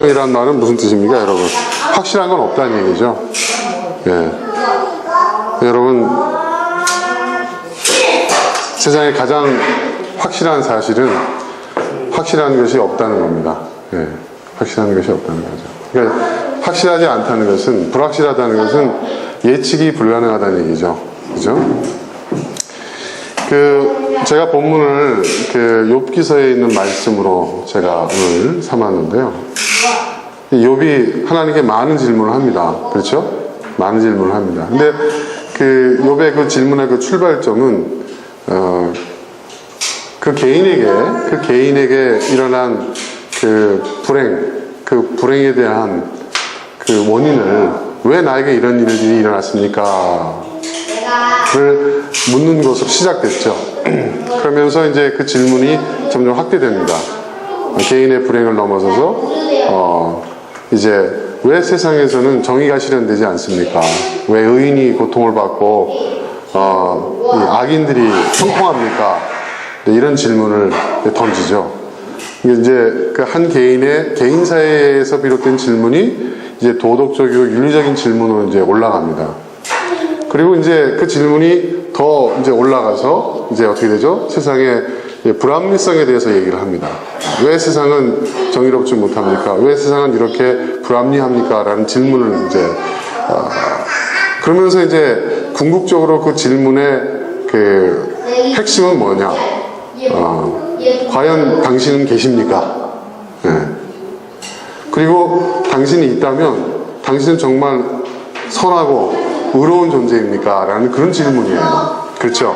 이란 말은 무슨 뜻입니까, 여러분? 확실한 건 없다는 얘기죠. 예. 여러분, 세상에 가장 확실한 사실은 확실한 것이 없다는 겁니다. 예. 확실한 것이 없다는 거죠. 그러니까 확실하지 않다는 것은, 불확실하다는 것은 예측이 불가능하다는 얘기죠. 그죠? 제가 본문을 욥기서에 있는 말씀으로 제가 오늘 삼았는데요. 욥이 하나님께 많은 질문을 합니다. 그렇죠? 많은 질문을 합니다. 근데 욥의 그 질문의 그 출발점은 그 개인에게 일어난 그 불행에 대한 그 원인을, 왜 나에게 이런 일이 일어났습니까? 를 묻는 것으로 시작됐죠. 그러면서 이제 그 질문이 점점 확대됩니다. 개인의 불행을 넘어서서 이제 왜 세상에서는 정의가 실현되지 않습니까? 왜 의인이 고통을 받고 이 악인들이 형통합니까? 이런 질문을 던지죠. 이제 그 한 개인의 개인 사회에서 비롯된 질문이 이제 도덕적이고 윤리적인 질문으로 이제 올라갑니다. 그리고 이제 그 질문이 더 이제 올라가서 이제 어떻게 되죠? 세상의 불합리성에 대해서 얘기를 합니다. 왜 세상은 정의롭지 못합니까? 왜 세상은 이렇게 불합리합니까? 라는 질문을 이제 그러면서 이제 궁극적으로 그 질문의 그 핵심은 뭐냐? 과연 당신은 계십니까? 네. 그리고 당신이 있다면 당신은 정말 선하고 의로운 존재입니까? 라는 그런 질문이에요. 그렇죠?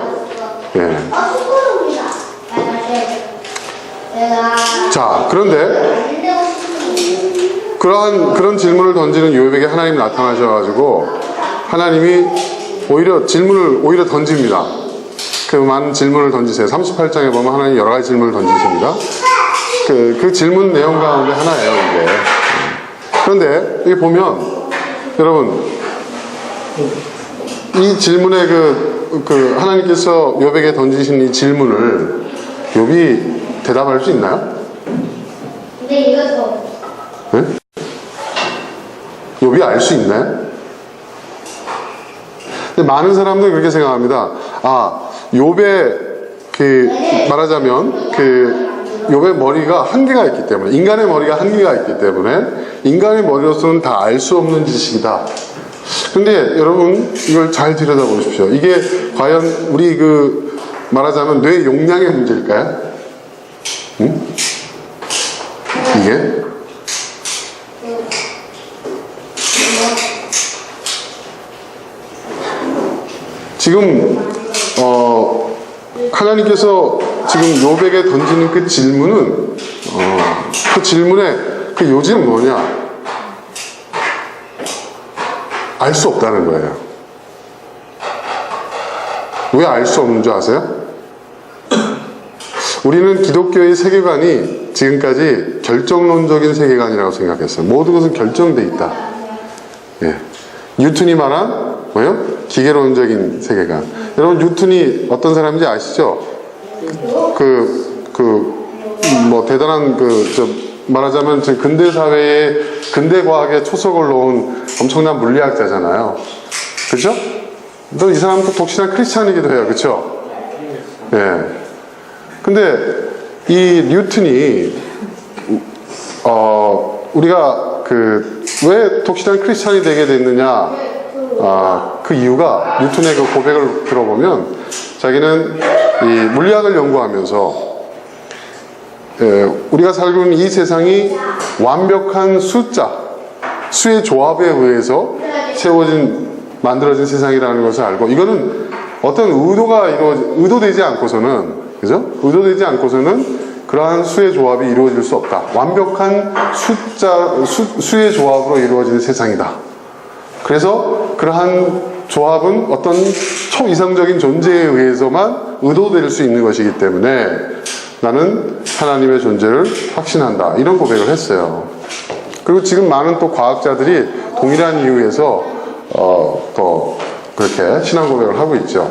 예. 자, 그런데 그런 질문을 던지는 욥에게 하나님이 나타나셔가지고 하나님이 질문을 던집니다. 그 많은 질문을 던지세요. 38장에 보면 하나님 여러 가지 질문을 던지십니다. 그 질문 내용 가운데 하나예요, 이게. 그런데 여기 보면 여러분, 이 질문에 하나님께서 욥에게 던지신 이 질문을 욥이 대답할 수 있나요? 네, 이거죠. 네? 욥이 알 수 있나요? 근데 많은 사람들은 그렇게 생각합니다. 욥의 말하자면 욥의 머리가 한계가 있기 때문에, 인간의 머리가 한계가 있기 때문에 인간의 머리로서는 다 알 수 없는 지식이다. 근데 여러분, 이걸 잘 들여다보십시오. 이게 과연 우리 말하자면 뇌 용량의 문제일까요? 응? 이게? 지금 하나님께서 지금 욥에게 던지는 그 질문은 그 질문의 그 요지는 뭐냐? 알 수 없다는 거예요. 왜 알 수 없는 줄 아세요? 우리는 기독교의 세계관이 지금까지 결정론적인 세계관이라고 생각했어요. 모든 것은 결정돼 있다. 예. 뉴턴이 말한 뭐예요? 기계론적인 세계관. 여러분, 뉴턴이 어떤 사람인지 아시죠? 대단한 말하자면 근대 사회에, 근대 과학에 초석을 놓은 엄청난 물리학자잖아요. 그렇죠? 또 이 사람도 독실한 크리스찬이기도 해요. 그렇죠? 예. 근데 이 뉴턴이 우리가 왜 독실한 크리스찬이 되게 됐느냐? 그 이유가 뉴턴의 그 고백을 들어보면 자기는 이 물리학을 연구하면서 우리가 살고 있는 이 세상이 완벽한 수의 조합에 의해서 만들어진 세상이라는 것을 알고, 이거는 어떤 의도되지 않고서는, 그죠? 의도되지 않고서는 그러한 수의 조합이 이루어질 수 없다. 완벽한 수의 조합으로 이루어지는 세상이다. 그래서 그러한 조합은 어떤 초이상적인 존재에 의해서만 의도될 수 있는 것이기 때문에 나는 하나님의 존재를 확신한다. 이런 고백을 했어요. 그리고 지금 많은 또 과학자들이 동일한 이유에서 또 그렇게 신앙 고백을 하고 있죠.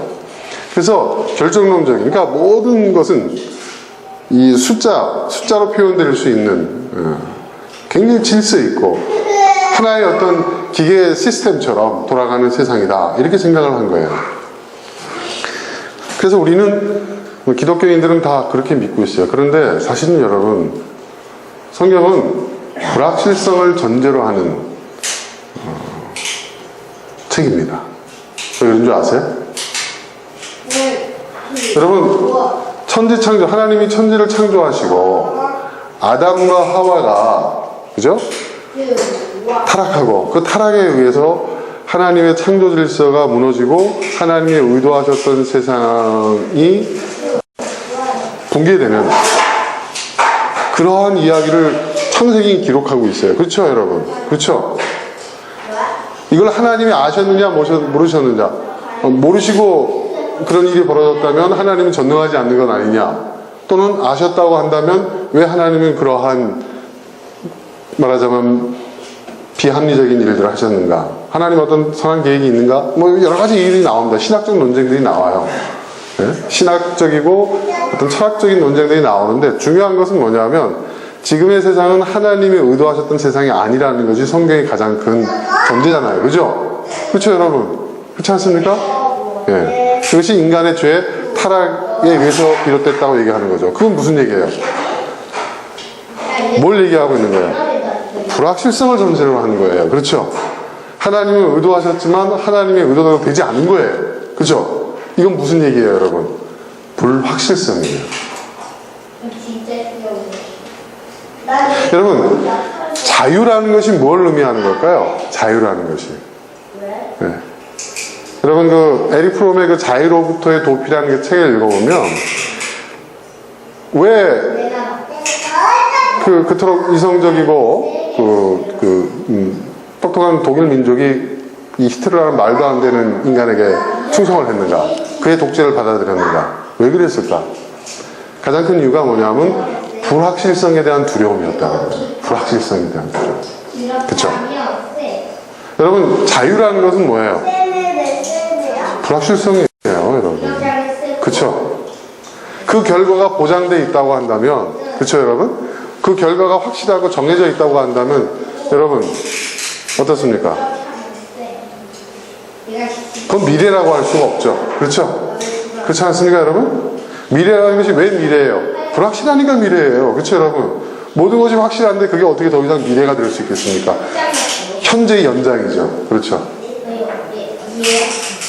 그래서 결정론적인, 그러니까 모든 것은 이 숫자로 표현될 수 있는 굉장히 질서 있고 하나의 어떤 기계 시스템처럼 돌아가는 세상이다. 이렇게 생각을 한 거예요. 그래서 우리는 기독교인들은 다 그렇게 믿고 있어요. 그런데 사실은 여러분, 성경은 불확실성을 전제로 하는 책입니다. 왜 그런 줄 아세요? 여러분, 천지 창조, 하나님이 천지를 창조하시고 아담과 하와가 그죠? 타락하고 그 타락에 의해서 하나님의 창조 질서가 무너지고 하나님의 의도하셨던 세상이 붕괴되는 그러한 이야기를 창세기 기록하고 있어요. 그렇죠, 여러분? 그렇죠? 이걸 하나님이 아셨느냐 모르셨느냐, 모르시고 그런 일이 벌어졌다면 하나님은 전능하지 않는 건 아니냐, 또는 아셨다고 한다면 왜 하나님은 그러한 말하자면 비합리적인 일들을 하셨는가, 하나님 어떤 선한 계획이 있는가, 뭐 여러 가지 일이 나옵니다. 신학적 논쟁들이 나와요. 네? 신학적이고 어떤 철학적인 논쟁들이 나오는데 중요한 것은 뭐냐면 지금의 세상은 하나님이 의도하셨던 세상이 아니라는 것이 성경의 가장 큰 전제잖아요. 그죠? 그렇죠, 여러분? 그렇지 않습니까? 예. 그것이 인간의 죄, 타락에 의해서 비롯됐다고 얘기하는 거죠. 그건 무슨 얘기예요? 뭘 얘기하고 있는 거예요? 불확실성을 전제로 하는 거예요. 그렇죠? 하나님은 의도하셨지만 하나님의 의도대로 되지 않은 거예요. 그렇죠? 이건 무슨 얘기예요, 여러분? 불확실성이에요. 여러분, 자유라는 것이 뭘 의미하는 걸까요? 자유라는 것이. 네. 여러분, 그 에릭 프롬의 그 자유로부터의 도피라는 그 책을 읽어보면 왜 그토록 이성적이고 똑똑한 독일 민족이 이 히틀러라는 말도 안 되는 인간에게 충성을 했는가? 그의 독재를 받아들였는가? 왜 그랬을까? 가장 큰 이유가 뭐냐면 불확실성에 대한 두려움이었다는 거예요. 불확실성에 대한 두려움. 그렇죠? 여러분, 자유라는 것은 뭐예요? 불확실성이에요, 여러분. 그렇죠? 그 결과가 보장되어 있다고 한다면, 그렇죠, 여러분? 그 결과가 확실하고 정해져 있다고 한다면, 여러분, 어떻습니까? 그건 미래라고 할 수가 없죠. 그렇죠? 그렇지 않습니까, 여러분? 미래라는 것이 왜 미래예요? 불확실하니까 미래예요. 그렇죠, 여러분? 모든 것이 확실한데 그게 어떻게 더 이상 미래가 될 수 있겠습니까? 현재의 연장이죠. 그렇죠?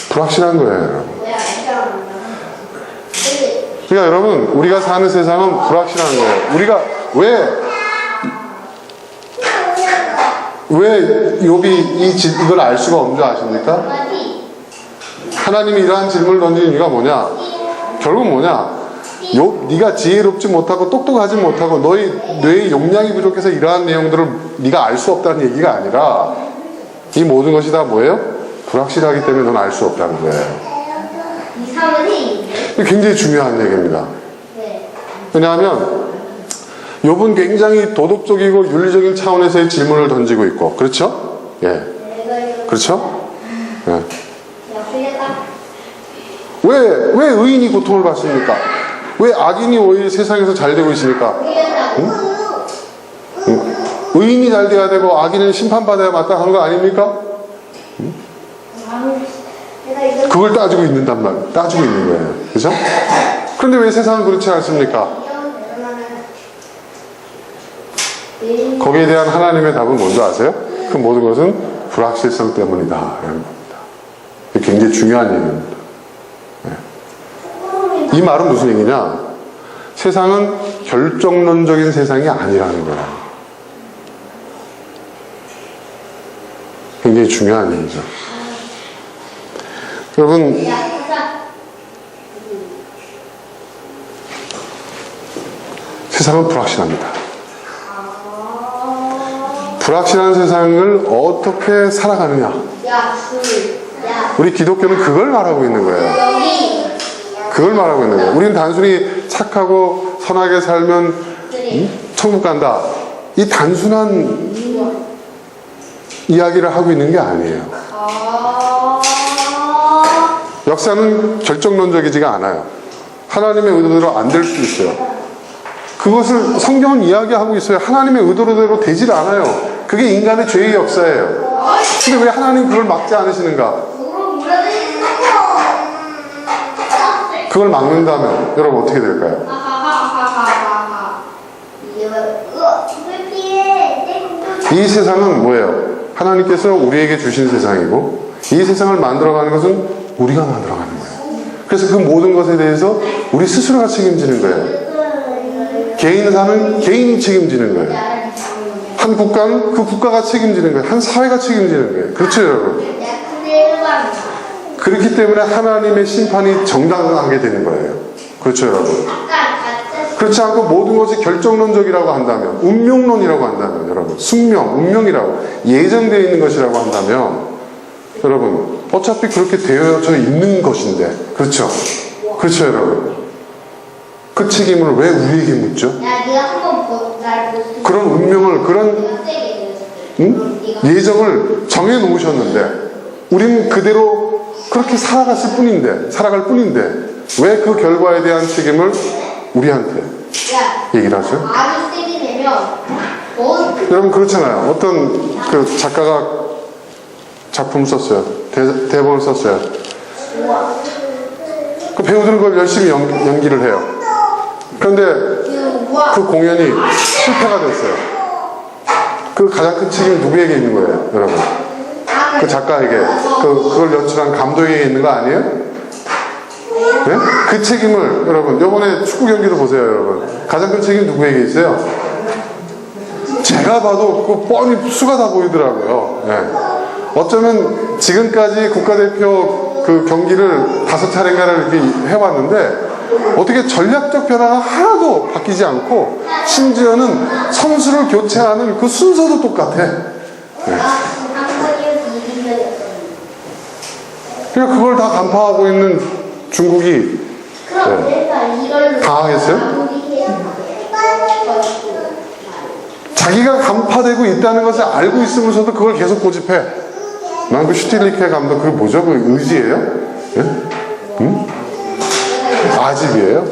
불확실한 거예요, 여러분. 그러니까 여러분, 우리가 사는 세상은 불확실한 거예요. 우리가 왜 욥이 이걸 알 수가 없는 줄 아십니까? 하나님이 이러한 질문을 던지는 이유가 뭐냐? 결국 뭐냐? 네가 지혜롭지 못하고 똑똑하지 못하고 너희 뇌의 용량이 부족해서 이러한 내용들을 네가 알 수 없다는 얘기가 아니라 이 모든 것이 다 뭐예요? 불확실하기 때문에 넌 알 수 없다는 거예요. 이게 굉장히 중요한 얘기입니다. 왜냐하면 욥은 굉장히 도덕적이고 윤리적인 차원에서의 질문을 던지고 있고, 그렇죠? 예, 그렇죠? 예. 왜 의인이 고통을 받습니까? 왜 악인이 오히려 세상에서 잘 되고 있습니까? 응? 의인이 잘 돼야 되고 악인은 심판받아야 마땅한 거 아닙니까? 응? 그걸 따지고 있는 거예요. 그죠? 그런데 왜 세상은 그렇지 않습니까? 거기에 대한 하나님의 답은 뭔지 아세요? 그 모든 것은 불확실성 때문이다. 라는 겁니다. 이게 굉장히 중요한 얘기입니다. 이 말은 무슨 얘기냐? 세상은 결정론적인 세상이 아니라는 거예요. 굉장히 중요한 얘기죠. 여러분, 세상은 불확실합니다. 불확실한 세상을 어떻게 살아가느냐? 우리 기독교는 그걸 말하고 있는 거예요. 그걸 말하고 있는 거예요. 우리는 단순히 착하고 선하게 살면 천국 간다, 이 단순한 이야기를 하고 있는 게 아니에요. 역사는 결정론적이지가 않아요. 하나님의 의도대로 안 될 수 있어요. 그것을 성경은 이야기하고 있어요. 하나님의 의도대로 되질 않아요. 그게 인간의 죄의 역사예요. 근데 왜 하나님 그걸 막지 않으시는가? 그걸 막는다면 여러분 어떻게 될까요? 이 세상은 뭐예요? 하나님께서 우리에게 주신 세상이고 이 세상을 만들어가는 것은 우리가 만들어가는 거예요. 그래서 그 모든 것에 대해서 우리 스스로가 책임지는 거예요. 개인사는 개인이 책임지는 거예요. 한 국가는 그 국가가 책임지는 거예요. 한 사회가 책임지는 거예요. 그렇죠 여러분? 그렇기 때문에 하나님의 심판이 정당하게 되는 거예요. 그렇죠 여러분? 그렇지 않고 모든 것이 결정론적이라고 한다면, 운명론이라고 한다면, 여러분, 숙명, 운명이라고 예정되어 있는 것이라고 한다면, 여러분, 어차피 그렇게 되어져 있는 것인데, 그렇죠? 그렇죠, 여러분? 그 책임을 왜 우리에게 묻죠? 그런 운명을, 그런 예정을 정해 놓으셨는데, 우리는 그대로 그렇게 살아갈 뿐인데, 왜 그 결과에 대한 책임을 우리한테 얘기를 하죠? 여러분 그렇잖아요. 어떤 그 작가가 작품을 썼어요. 대본을 썼어요. 그 배우들은 그걸 열심히 연기를 해요. 그런데 그 공연이 실패가 됐어요. 그 가장 큰 책임이 누구에게 있는 거예요, 여러분? 그 작가에게, 그걸 연출한 감독에게 있는 거 아니에요? 네? 그 책임을 여러분 이번에 축구 경기도 보세요 여러분. 가장 큰 책임 누구에게 있어요? 제가 봐도 그 뻔히 수가 다 보이더라고요. 네. 어쩌면 지금까지 국가대표 그 경기를 5차례인가를 이렇게 해왔는데 어떻게 전략적 변화가 하나도 바뀌지 않고 심지어는 선수를 교체하는 그 순서도 똑같아. 네. 그러니까 그걸 다 간파하고 있는 중국이 당황했어요? 자기가 간파되고 있다는 것을 알고 있으면서도 그걸 계속 고집해. 난 그 슈틸리케 감독 그게 뭐죠? 그 의지예요? 예? 응? 아집이에요?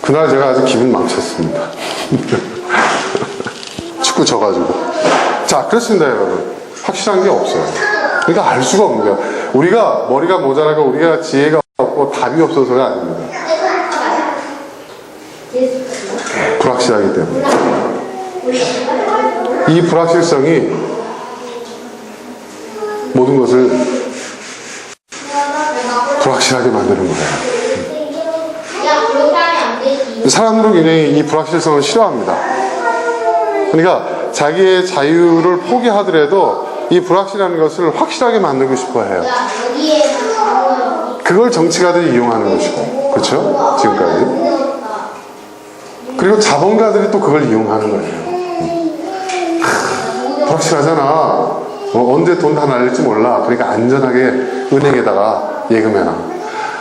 그날 제가 아주 기분 망쳤습니다. 축구 져가지고. 자, 그렇습니다, 여러분. 확실한 게 없어요. 그러니까 알 수가 없는 거야. 우리가 머리가 모자라고 우리가 지혜가 없고 답이 없어서가 아닙니다. 불확실하기 때문에. 이 불확실성이 모든 것을 불확실하게 만드는 거예요. 사람들은 굉장히 이 불확실성을 싫어합니다. 그러니까 자기의 자유를 포기하더라도 이 불확실한 것을 확실하게 만들고 싶어 해요. 그걸 정치가들이 이용하는 것이고, 그렇죠? 지금까지. 그리고 자본가들이 또 그걸 이용하는 거예요. 불확실하잖아. 언제 돈 다 날릴지 몰라. 그러니까 안전하게 은행에다가 예금해놔.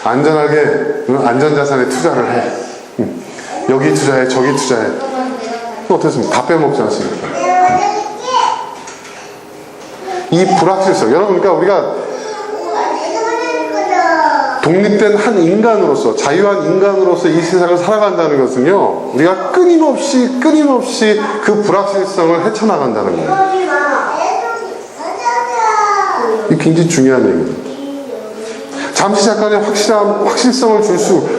안전하게 안전자산에 투자를 해. 여기 투자해, 저기 투자해. 어떻습니까? 다 빼먹지 않습니까? 이 불확실성. 여러분, 그러니까 우리가 독립된 한 인간으로서, 자유한 인간으로서 이 세상을 살아간다는 것은요, 우리가 끊임없이 그 불확실성을 헤쳐나간다는 거예요. 이게 굉장히 중요한 얘기입니다. 잠시 잠깐의 확실성을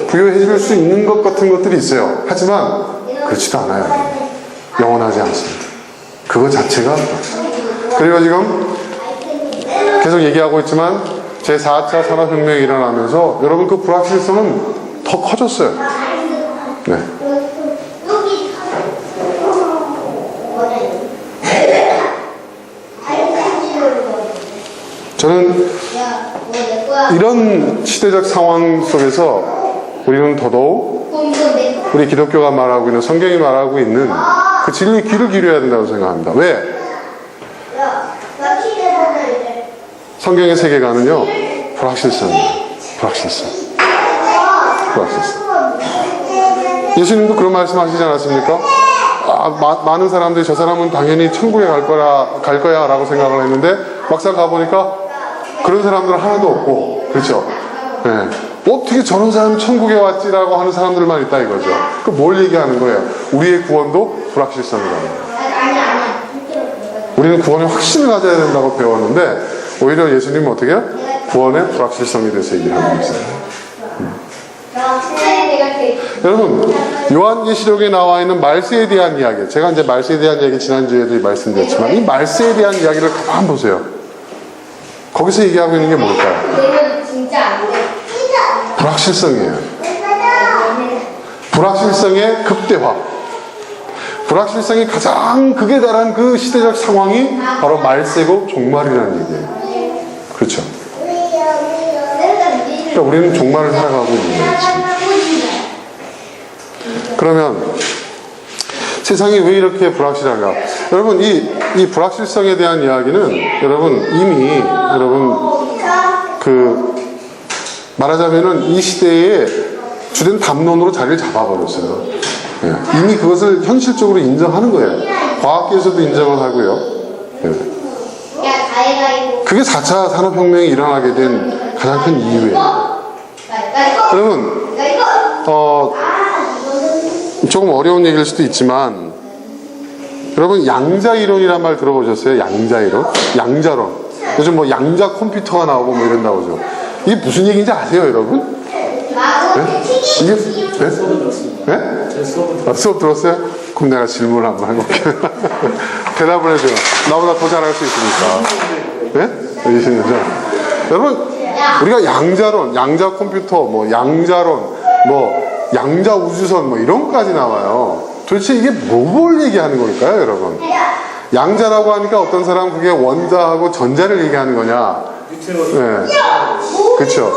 부여해 줄 수 있는 것 같은 것들이 있어요. 하지만 그렇지도 않아요. 영원하지 않습니다. 그거 자체가. 그리고 지금 계속 얘기하고 있지만 제4차 산업혁명이 일어나면서 여러분 그 불확실성은 더 커졌어요. 네. 저는 이런 시대적 상황 속에서 우리는 더더욱 우리 기독교가 말하고 있는, 성경이 말하고 있는 그 진리에 귀를 기울여야 된다고 생각합니다. 왜? 성경의 세계관은요, 불확실성이에요. 불확실성. 예수님도 그런 말씀 하시지 않았습니까? 많은 사람들이 저 사람은 당연히 천국에 갈 거야 라고 생각을 했는데 막상 가보니까 그런 사람들은 하나도 없고, 그렇죠? 예. 어떻게 저런 사람이 천국에 왔지라고 하는 사람들만 있다 이거죠. 그 뭘 얘기하는 거예요? 우리의 구원도 불확실성이라는 거예요. 우리는 구원에 확신을 가져야 된다고 배웠는데 오히려 예수님은 어떻게 해요? 구원의 불확실성에 대해서 얘기를 하고 있어요. 여러분, 요한계시록에 나와 있는 말세에 대한 이야기, 제가 이제 말세에 대한 이야기 지난주에도 말씀드렸지만 이 말세에 대한 이야기를 가만 보세요. 거기서 얘기하고 있는 게 뭘까요? 불확실성이에요. 불확실성의 극대화. 불확실성이 가장 극에 달한 그 시대적 상황이 바로 말세고 종말이라는 얘기예요. 그렇죠? 그러니까 우리는 종말을 살아가고 있는 거예요, 지금. 그러면 세상이 왜 이렇게 불확실한가? 여러분, 이 불확실성에 대한 이야기는 여러분 이미 말하자면은 이 시대에 주된 담론으로 자리를 잡아버렸어요. 예. 이미 그것을 현실적으로 인정하는 거예요. 과학계에서도 인정을 하고요. 예. 그게 4차 산업혁명이 일어나게 된 가장 큰 이유예요. 여러분, 조금 어려운 얘기일 수도 있지만, 여러분, 양자이론이란 말 들어보셨어요? 양자이론? 양자론. 요즘 뭐 양자 컴퓨터가 나오고 뭐 이런다고 하죠. 이게 무슨 얘기인지 아세요, 여러분? 네? 이게, 네? 수업 들었어요? 그럼 내가 질문을 한번 해볼게요. 대답을 해줘요. 나보다 더 잘할 수 있으니까. 네? 알겠습니다. 여러분, 우리가 양자론, 양자 컴퓨터, 뭐 양자론, 뭐 양자 우주선 뭐 이런 것까지 나와요. 도대체 이게 뭘 얘기하는 걸까요, 여러분? 양자라고 하니까 어떤 사람은 그게 원자하고 전자를 얘기하는 거냐? 네. 그렇죠.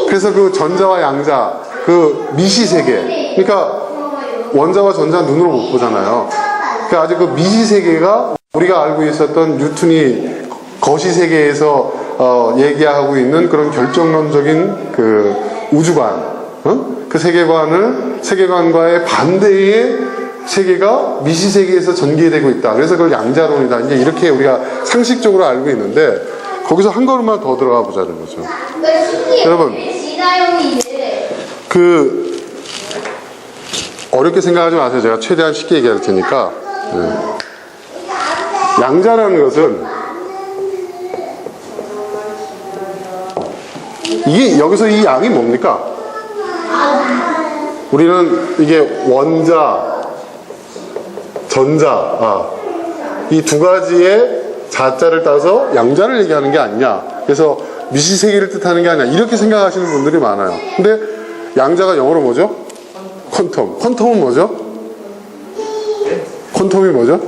그래서 그 전자와 양자, 그 미시세계, 그러니까 원자와 전자 눈으로 못 보잖아요. 그러니까 아주 그 미시세계가 우리가 알고 있었던 뉴턴이 거시세계에서 얘기하고 있는 그런 결정론적인 그 우주관, 그 세계관과의 반대의 세계가 미시세계에서 전개되고 있다. 그래서 그걸 양자론이다. 이제 이렇게 우리가 상식적으로 알고 있는데 거기서 한 걸음만 더 들어가 보자는 거죠. 여러분, 어렵게 생각하지 마세요. 제가 최대한 쉽게 얘기할 테니까. 네. 양자라는 것은 이게 여기서 이 양이 뭡니까? 우리는 이게 원자, 전자, 이 두 가지의 자자를 따서 양자를 얘기하는 게 아니냐. 그래서 미시세계를 뜻하는 게 아니냐. 이렇게 생각하시는 분들이 많아요. 근데 양자가 영어로 뭐죠? 퀀텀. 퀀텀은 뭐죠? 퀀텀이 뭐죠?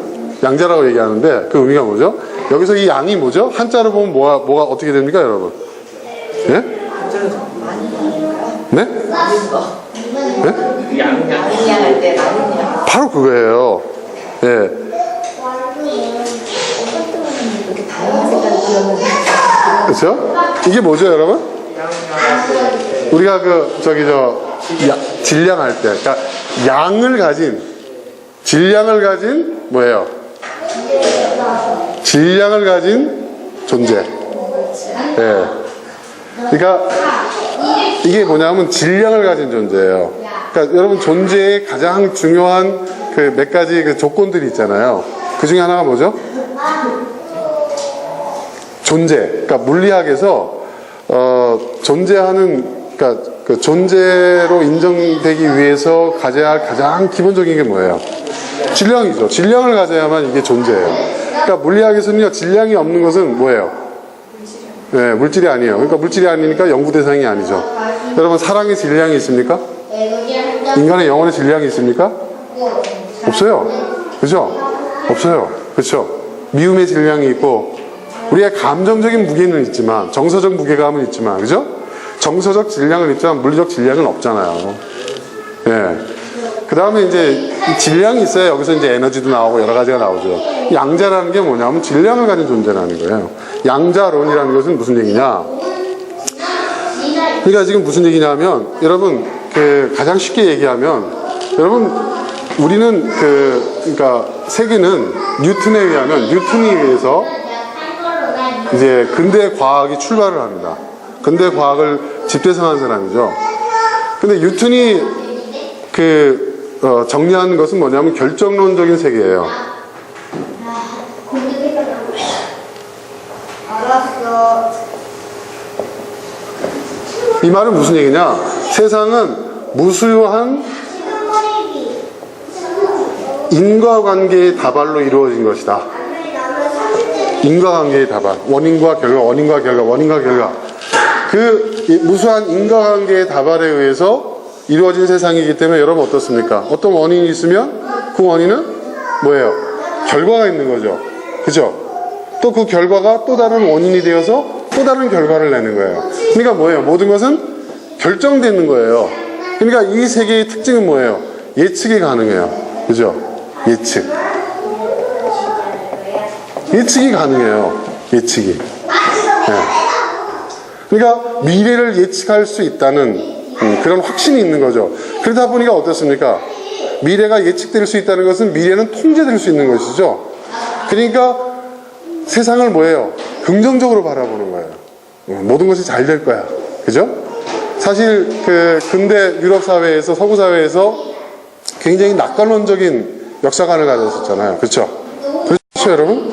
양자라고 얘기하는데 그 의미가 뭐죠? 여기서 이 양이 뭐죠? 한자로 보면 뭐가 어떻게 됩니까, 여러분? 예? 네? 네? 양할 때 나누냐? 바로 그거예요. 예. 이렇게 다양한 색깔을 지었는데. 그렇죠? 이게 뭐죠, 여러분? 우리가 질량할 때, 그러니까 질량을 가진 뭐예요? 질량을 가진 존재. 예. 그러니까 이게 뭐냐면 질량을 가진 존재예요. 그러니까 여러분 존재의 가장 중요한 그 몇 가지 그 조건들이 있잖아요. 그 중에 하나가 뭐죠? 존재. 그러니까 물리학에서 존재하는, 그러니까 그 존재로 인정되기 위해서 가져야 할 가장 기본적인 게 뭐예요? 질량이죠. 질량을 가져야만 이게 존재예요. 그러니까 물리학에서는요, 질량이 없는 것은 뭐예요? 네, 물질이 아니에요. 그러니까 물질이 아니니까 연구 대상이 아니죠. 여러분, 사랑의 질량이 있습니까? 인간의 영혼의 질량이 있습니까? 없어요. 그죠? 없어요. 그렇죠? 미움의 질량이 있고, 우리의 감정적인 무게는 있지만, 정서적 무게감은 있지만, 그죠? 정서적 질량은 있지만 물리적 질량은 없잖아요. 예. 그 다음에 이제 이 질량이 있어야 여기서 이제 에너지도 나오고 여러 가지가 나오죠. 양자라는 게 뭐냐면 질량을 가진 존재라는 거예요. 양자론이라는 것은 무슨 얘기냐? 그러니까 지금 무슨 얘기냐면, 여러분, 가장 쉽게 얘기하면, 여러분, 우리는 그러니까 세계는 뉴턴에 의해서 이제 근대 과학이 출발을 합니다. 근대 과학을 집대성한 사람이죠. 근데 뉴턴이 정리한 것은 뭐냐면 결정론적인 세계예요. 알았어. 이 말은 무슨 얘기냐? 세상은 무수한 인과관계의 다발로 이루어진 것이다. 인과관계의 다발. 원인과 결과, 원인과 결과, 원인과 결과. 그 무수한 인과관계의 다발에 의해서 이루어진 세상이기 때문에 여러분 어떻습니까? 어떤 원인이 있으면 그 원인은 뭐예요? 결과가 있는 거죠. 그죠? 또 그 결과가 또 다른 원인이 되어서 또 다른 결과를 내는 거예요. 그러니까 뭐예요? 모든 것은 결정되는 거예요. 그러니까 이 세계의 특징은 뭐예요? 예측이 가능해요. 그죠? 예측. 예측이 가능해요. 예측이. 네. 그러니까 미래를 예측할 수 있다는 그런 확신이 있는 거죠. 그러다 보니까 어떻습니까? 미래가 예측될 수 있다는 것은 미래는 통제될 수 있는 것이죠. 그러니까 세상을 뭐예요? 긍정적으로 바라보는 거예요. 모든 것이 잘 될 거야. 그죠? 사실 근대 유럽 사회에서, 서구 사회에서 굉장히 낙관론적인 역사관을 가졌었잖아요. 그렇죠? 그렇죠, 여러분?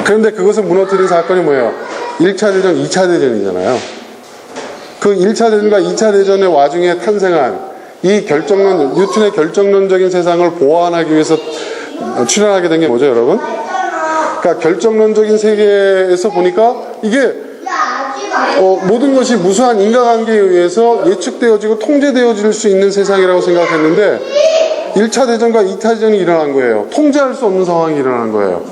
그런데 그것을 무너뜨린 사건이 뭐예요? 1차 대전, 2차 대전이잖아요. 그 1차 대전과 2차 대전의 와중에 탄생한 이 뉴턴의 결정론적인 세상을 보완하기 위해서 출현하게 된 게 뭐죠, 여러분? 그러니까 결정론적인 세계에서 보니까 이게 모든 것이 무수한 인과관계에 의해서 예측되어지고 통제되어질 수 있는 세상이라고 생각했는데 1차 대전과 2차 대전이 일어난 거예요. 통제할 수 없는 상황이 일어난 거예요.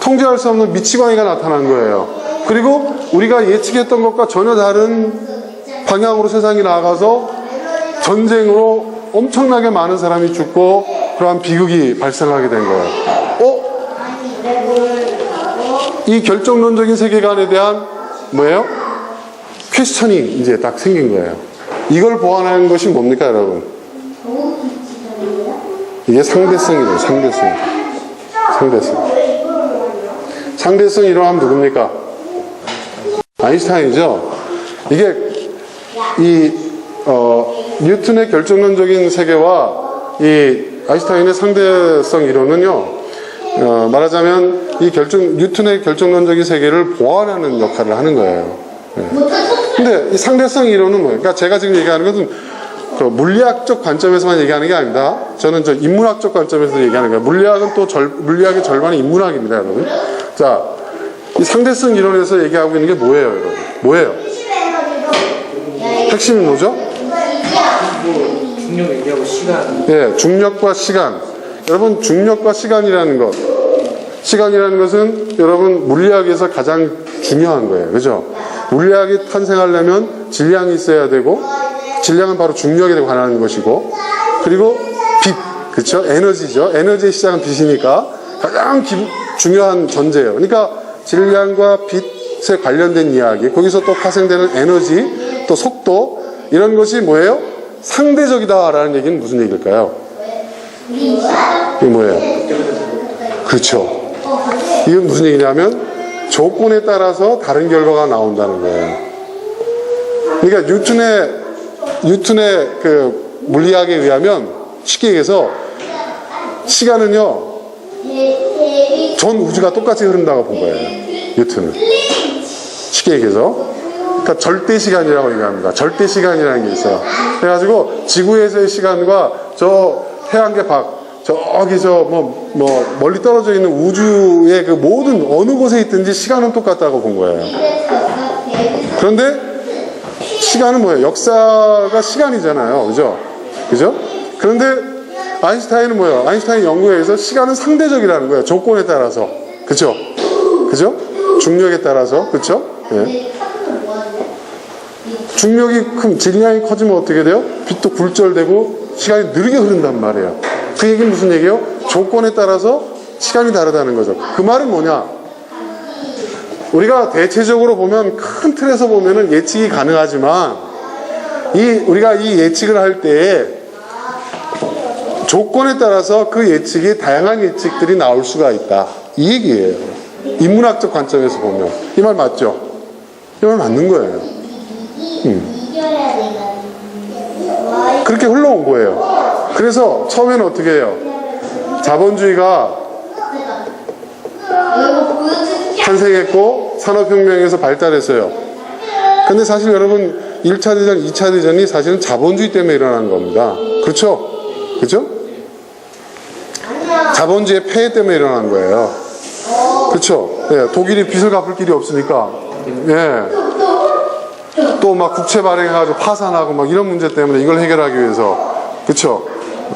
통제할 수 없는 미치광이가 나타난 거예요. 그리고 우리가 예측했던 것과 전혀 다른 방향으로 세상이 나아가서 전쟁으로 엄청나게 많은 사람이 죽고 그러한 비극이 발생하게 된 거예요. 이 결정론적인 세계관에 대한 뭐예요? 퀘스천이 이제 딱 생긴 거예요. 이걸 보완하는 것이 뭡니까, 여러분? 이게 상대성이죠. 상대성 이론하면 누굽니까? 아인슈타인이죠. 이게 뉴턴의 결정론적인 세계와 이 아인슈타인의 상대성 이론은요, 말하자면 뉴턴의 결정론적인 세계를 보완하는 역할을 하는 거예요. 근데 이 상대성 이론은 뭐예요? 그러니까 제가 지금 얘기하는 것은 그 물리학적 관점에서만 얘기하는 게 아닙니다. 저는 인문학적 관점에서 얘기하는 거예요. 물리학은 또 물리학의 절반이 인문학입니다, 여러분. 자, 이 상대성 이론에서 얘기하고 있는 게 뭐예요, 여러분? 뭐예요? 핵심이 뭐죠? 중력 얘기하고 시간. 예, 중력과 시간. 여러분, 중력과 시간이라는 것은 여러분 물리학에서 가장 중요한 거예요. 그죠? 물리학이 탄생하려면 질량이 있어야 되고, 질량은 바로 중력에 관한 것이고, 그리고 빛, 그렇죠? 에너지죠. 에너지의 시작은 빛이니까 가장 중요한 전제예요. 그러니까 질량과 빛에 관련된 이야기, 거기서 또 파생되는 에너지, 또 속도, 이런 것이 뭐예요? 상대적이다라는 얘기는 무슨 얘기일까요? 이게 뭐예요? 그렇죠. 이건 무슨 얘기냐면 조건에 따라서 다른 결과가 나온다는 거예요. 그러니까 뉴턴의 그 물리학에 의하면 쉽게 얘기해서 시간은요 전 우주가 똑같이 흐른다고 본 거예요. 뉴턴은 쉽게 얘기해서, 그러니까 절대 시간이라고 얘기합니다. 절대 시간이라는 게 있어요. 그래가지고 지구에서의 시간과 저 태양계 밖, 저기서 멀리 떨어져 있는 우주의 그 모든 어느 곳에 있든지 시간은 똑같다고 본 거예요. 그런데 시간은 뭐예요? 역사가 시간이잖아요. 그죠? 그런데 아인슈타인은 뭐예요? 아인슈타인 연구에 의해서 시간은 상대적이라는 거예요. 조건에 따라서. 그죠? 중력에 따라서. 그죠? 예. 중력이 질량이 커지면 어떻게 돼요? 빛도 굴절되고 시간이 느리게 흐른단 말이에요. 그 얘기는 무슨 얘기예요? 조건에 따라서 시간이 다르다는 거죠. 그 말은 뭐냐? 우리가 대체적으로 보면, 큰 틀에서 보면은 예측이 가능하지만, 우리가 이 예측을 할 때 조건에 따라서 그 예측이 다양한 예측들이 나올 수가 있다. 이 얘기예요. 인문학적 관점에서 보면 이 말 맞죠? 이 말 맞는 거예요. 이겨야 내가. 그렇게 흘러온 거예요. 그래서 처음에는 어떻게 해요? 자본주의가 이거 보여줄게. 탄생했고 산업혁명에서 발달했어요. 근데 사실 여러분 1차 대전, 2차 대전이 사실은 자본주의 때문에 일어난 겁니다. 그렇죠? 그렇죠? 자본주의의 폐해 때문에 일어난 거예요. 그렇죠? 예, 독일이 빚을 갚을 길이 없으니까 예. 또 막 국채 발행해가지고 파산하고 막 이런 문제 때문에 이걸 해결하기 위해서 그렇죠?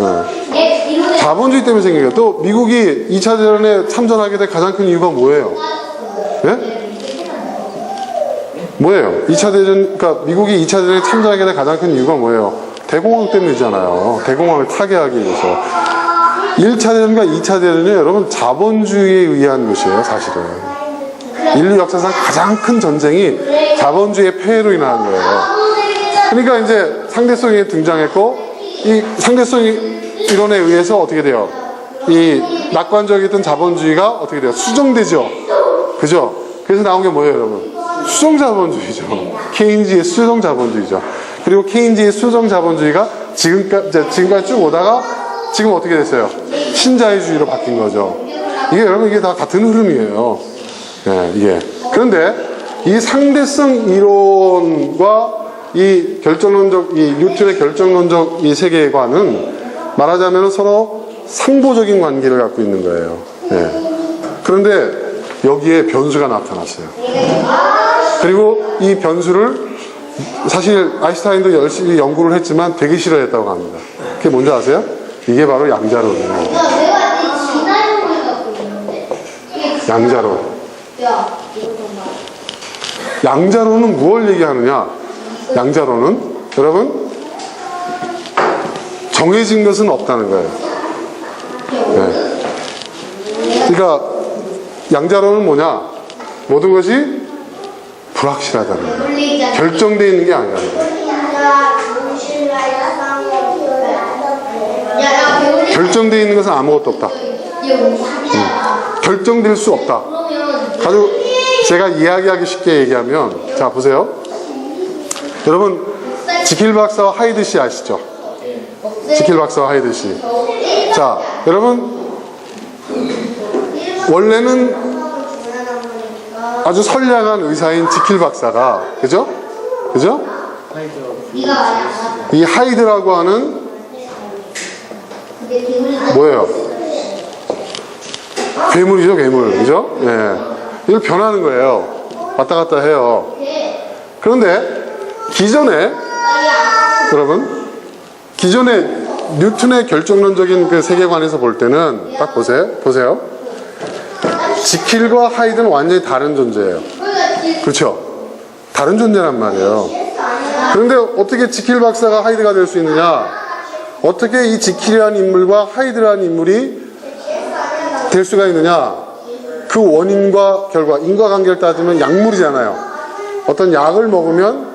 예. 자본주의 때문에 생긴 거예요. 또 미국이 2차 대전에 참전하게 된 가장 큰 이유가 뭐예요? 예? 뭐예요? 2차 대전, 그러니까 미국이 2차 대전에 참전하게 된 가장 큰 이유가 뭐예요? 대공황 때문이잖아요. 대공황을 타개하기 위해서. 1차 대전과 2차 대전이 여러분 자본주의에 의한 것이에요, 사실은. 인류 역사상 가장 큰 전쟁이 자본주의의 폐해로 인한 거예요. 그러니까 이제 상대성이 등장했고, 이 상대성 이론에 의해서 어떻게 돼요? 이 낙관적이던 자본주의가 어떻게 돼요? 수정되죠? 그죠? 그래서 나온 게 뭐예요, 여러분? 수정자본주의죠. 케인즈의 수정자본주의죠. 그리고 케인즈의 수정자본주의가 지금까지 쭉 오다가 지금 어떻게 됐어요? 신자유주의로 바뀐 거죠. 이게 여러분 이게 다 같은 흐름이에요. 예, 이게. 그런데 이 상대성 이론과 이 결정론적, 이 뉴턴의 결정론적 이 세계관은 말하자면 서로 상보적인 관계를 갖고 있는 거예요. 예. 그런데 여기에 변수가 나타났어요. 그리고 이 변수를 사실 아인슈타인도 열심히 연구를 했지만 되게 싫어했다고 합니다. 그게 뭔지 아세요? 이게 바로 양자론이에요. 내가 내 진화용을 갖고 있는데. 양자론. 야, 이거 좀 봐. 양자론은 무엇을 얘기하느냐? 양자론은 여러분 정해진 것은 없다는 거예요. 네. 그러니까 양자론은 뭐냐? 모든 것이 불확실하다는 거예요. 결정되어 있는 게 아니라는 거예요. 결정되어 있는 것은 아무것도 없다. 결정될 수 없다. 아주 제가 이야기하기 쉽게 얘기하면, 자 보세요. 여러분 지킬 박사와 하이드 씨 아시죠? 지킬 박사와 하이드 씨. 자 여러분 원래는 아주 선량한 의사인 지킬 박사가 그죠? 그죠? 이 하이드라고 하는 뭐예요? 괴물이죠, 괴물. 그죠? 예. 이걸 변하는 거예요. 왔다 갔다 해요. 그런데 기존에 여러분 기존에 뉴턴의 결정론적인 그 세계관에서 볼 때는 딱 보세요. 지킬과 하이드는 완전히 다른 존재예요. 그렇죠? 다른 존재란 말이에요. 그런데 어떻게 지킬 박사가 하이드가 될 수 있느냐? 어떻게 이 지킬이라는 인물과 하이드라는 인물이 될 수가 있느냐? 그 원인과 결과, 인과관계를 따지면 약물이잖아요. 어떤 약을 먹으면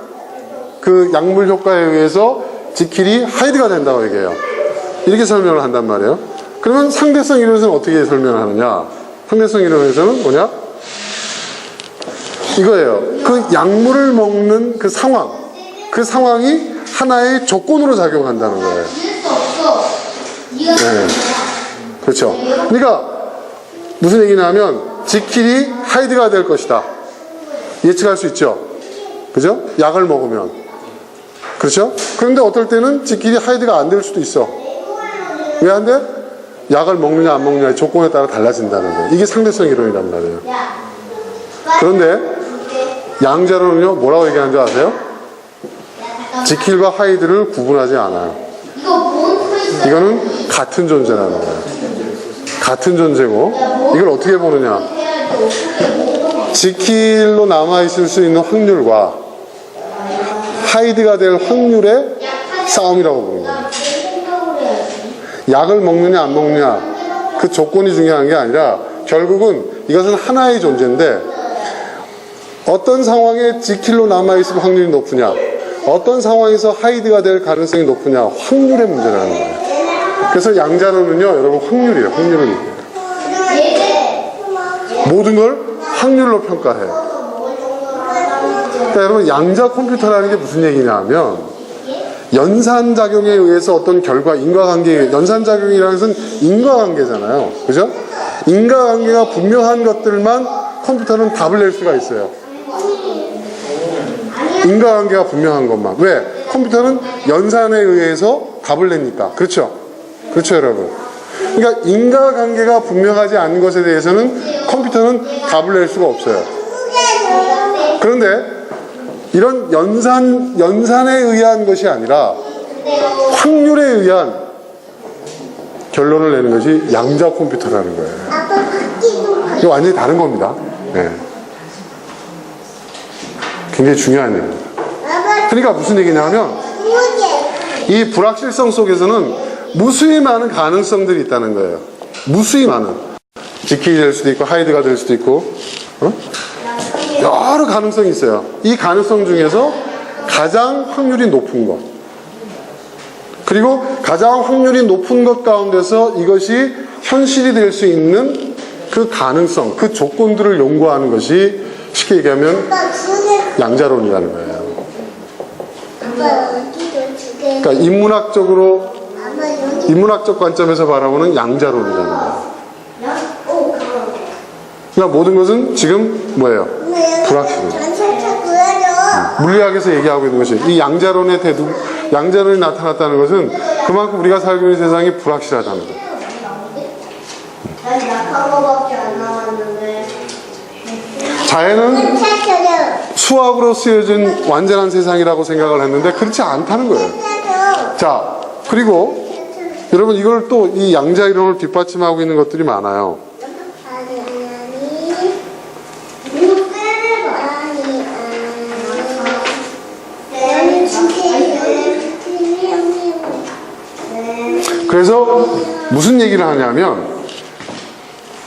그 약물 효과에 의해서 지킬이 하이드가 된다고 얘기해요. 이렇게 설명을 한단 말이에요. 그러면 상대성 이론에서는 어떻게 설명을 하느냐? 상대성 이론에서는 뭐냐? 이거예요. 그 약물을 먹는 그 상황이 하나의 조건으로 작용한다는 거예요. 네. 그렇죠. 그러니까 무슨 얘기냐면 지킬이 하이드가 될 것이다. 예측할 수 있죠. 그죠? 약을 먹으면. 그렇죠? 그런데 어떨 때는 지킬이 하이드가 안 될 수도 있어. 왜 안 돼? 약을 먹느냐 안 먹느냐의 조건에 따라 달라진다는 거예요. 이게 상대성 이론이란 말이에요. 그런데 양자론은요 뭐라고 얘기하는 줄 아세요? 지킬과 하이드를 구분하지 않아요. 이거는 같은 존재라는 거예요. 같은 존재고 이걸 어떻게 보느냐? 지킬로 남아있을 수 있는 확률과 하이드가 될 확률의 싸움이라고 보는 거예요. 약을 먹느냐 안 먹느냐 그 조건이 중요한 게 아니라 결국은 이것은 하나의 존재인데 어떤 상황에 지킬로 남아있을 확률이 높으냐 어떤 상황에서 하이드가 될 가능성이 높으냐 확률의 문제라는 거예요. 그래서 양자론은요 여러분 확률이에요. 확률을 얘기해요. 모든 걸 확률로 평가해요. 그러니까 여러분, 양자 컴퓨터라는 게 무슨 얘기냐 면 연산작용에 의해서 어떤 결과, 인과관계, 연산작용이라는 것은 인과관계잖아요. 그죠? 인과관계가 분명한 것들만 컴퓨터는 답을 낼 수가 있어요. 인과관계가 분명한 것만. 왜? 컴퓨터는 연산에 의해서 답을 내니까. 그렇죠? 그렇죠, 여러분? 그러니까 인과관계가 분명하지 않은 것에 대해서는 컴퓨터는 답을 낼 수가 없어요. 그런데 이런 연산에 의한 것이 아니라 확률에 의한 결론을 내는 것이 양자 컴퓨터라는 거예요. 이거 완전히 다른 겁니다. 네. 굉장히 중요한 얘기입니다. 그러니까 무슨 얘기냐면 이 불확실성 속에서는 무수히 많은 가능성들이 있다는 거예요. 무수히 많은. 지킬이 될 수도 있고 하이드가 될 수도 있고 여러 가능성이 있어요. 이 가능성 중에서 가장 확률이 높은 것, 그리고 가장 확률이 높은 것 가운데서 이것이 현실이 될 수 있는 그 가능성, 그 조건들을 연구하는 것이 쉽게 얘기하면 양자론이라는 거예요. 그러니까 인문학적 관점에서 바라보는 양자론이라는 거예요. 그러니까 모든 것은 지금 뭐예요? 불확실해요. 물리학에서 얘기하고 있는 것이 이 양자론이 나타났다는 것은 그만큼 우리가 살고 있는 세상이 불확실하다는 거예요. 자연은 수학으로 쓰여진 완전한 세상이라고 생각을 했는데 그렇지 않다는 거예요. 자, 그리고 여러분 이걸 또 이 양자 이론을 뒷받침하고 있는 것들이 많아요. 그래서 무슨 얘기를 하냐면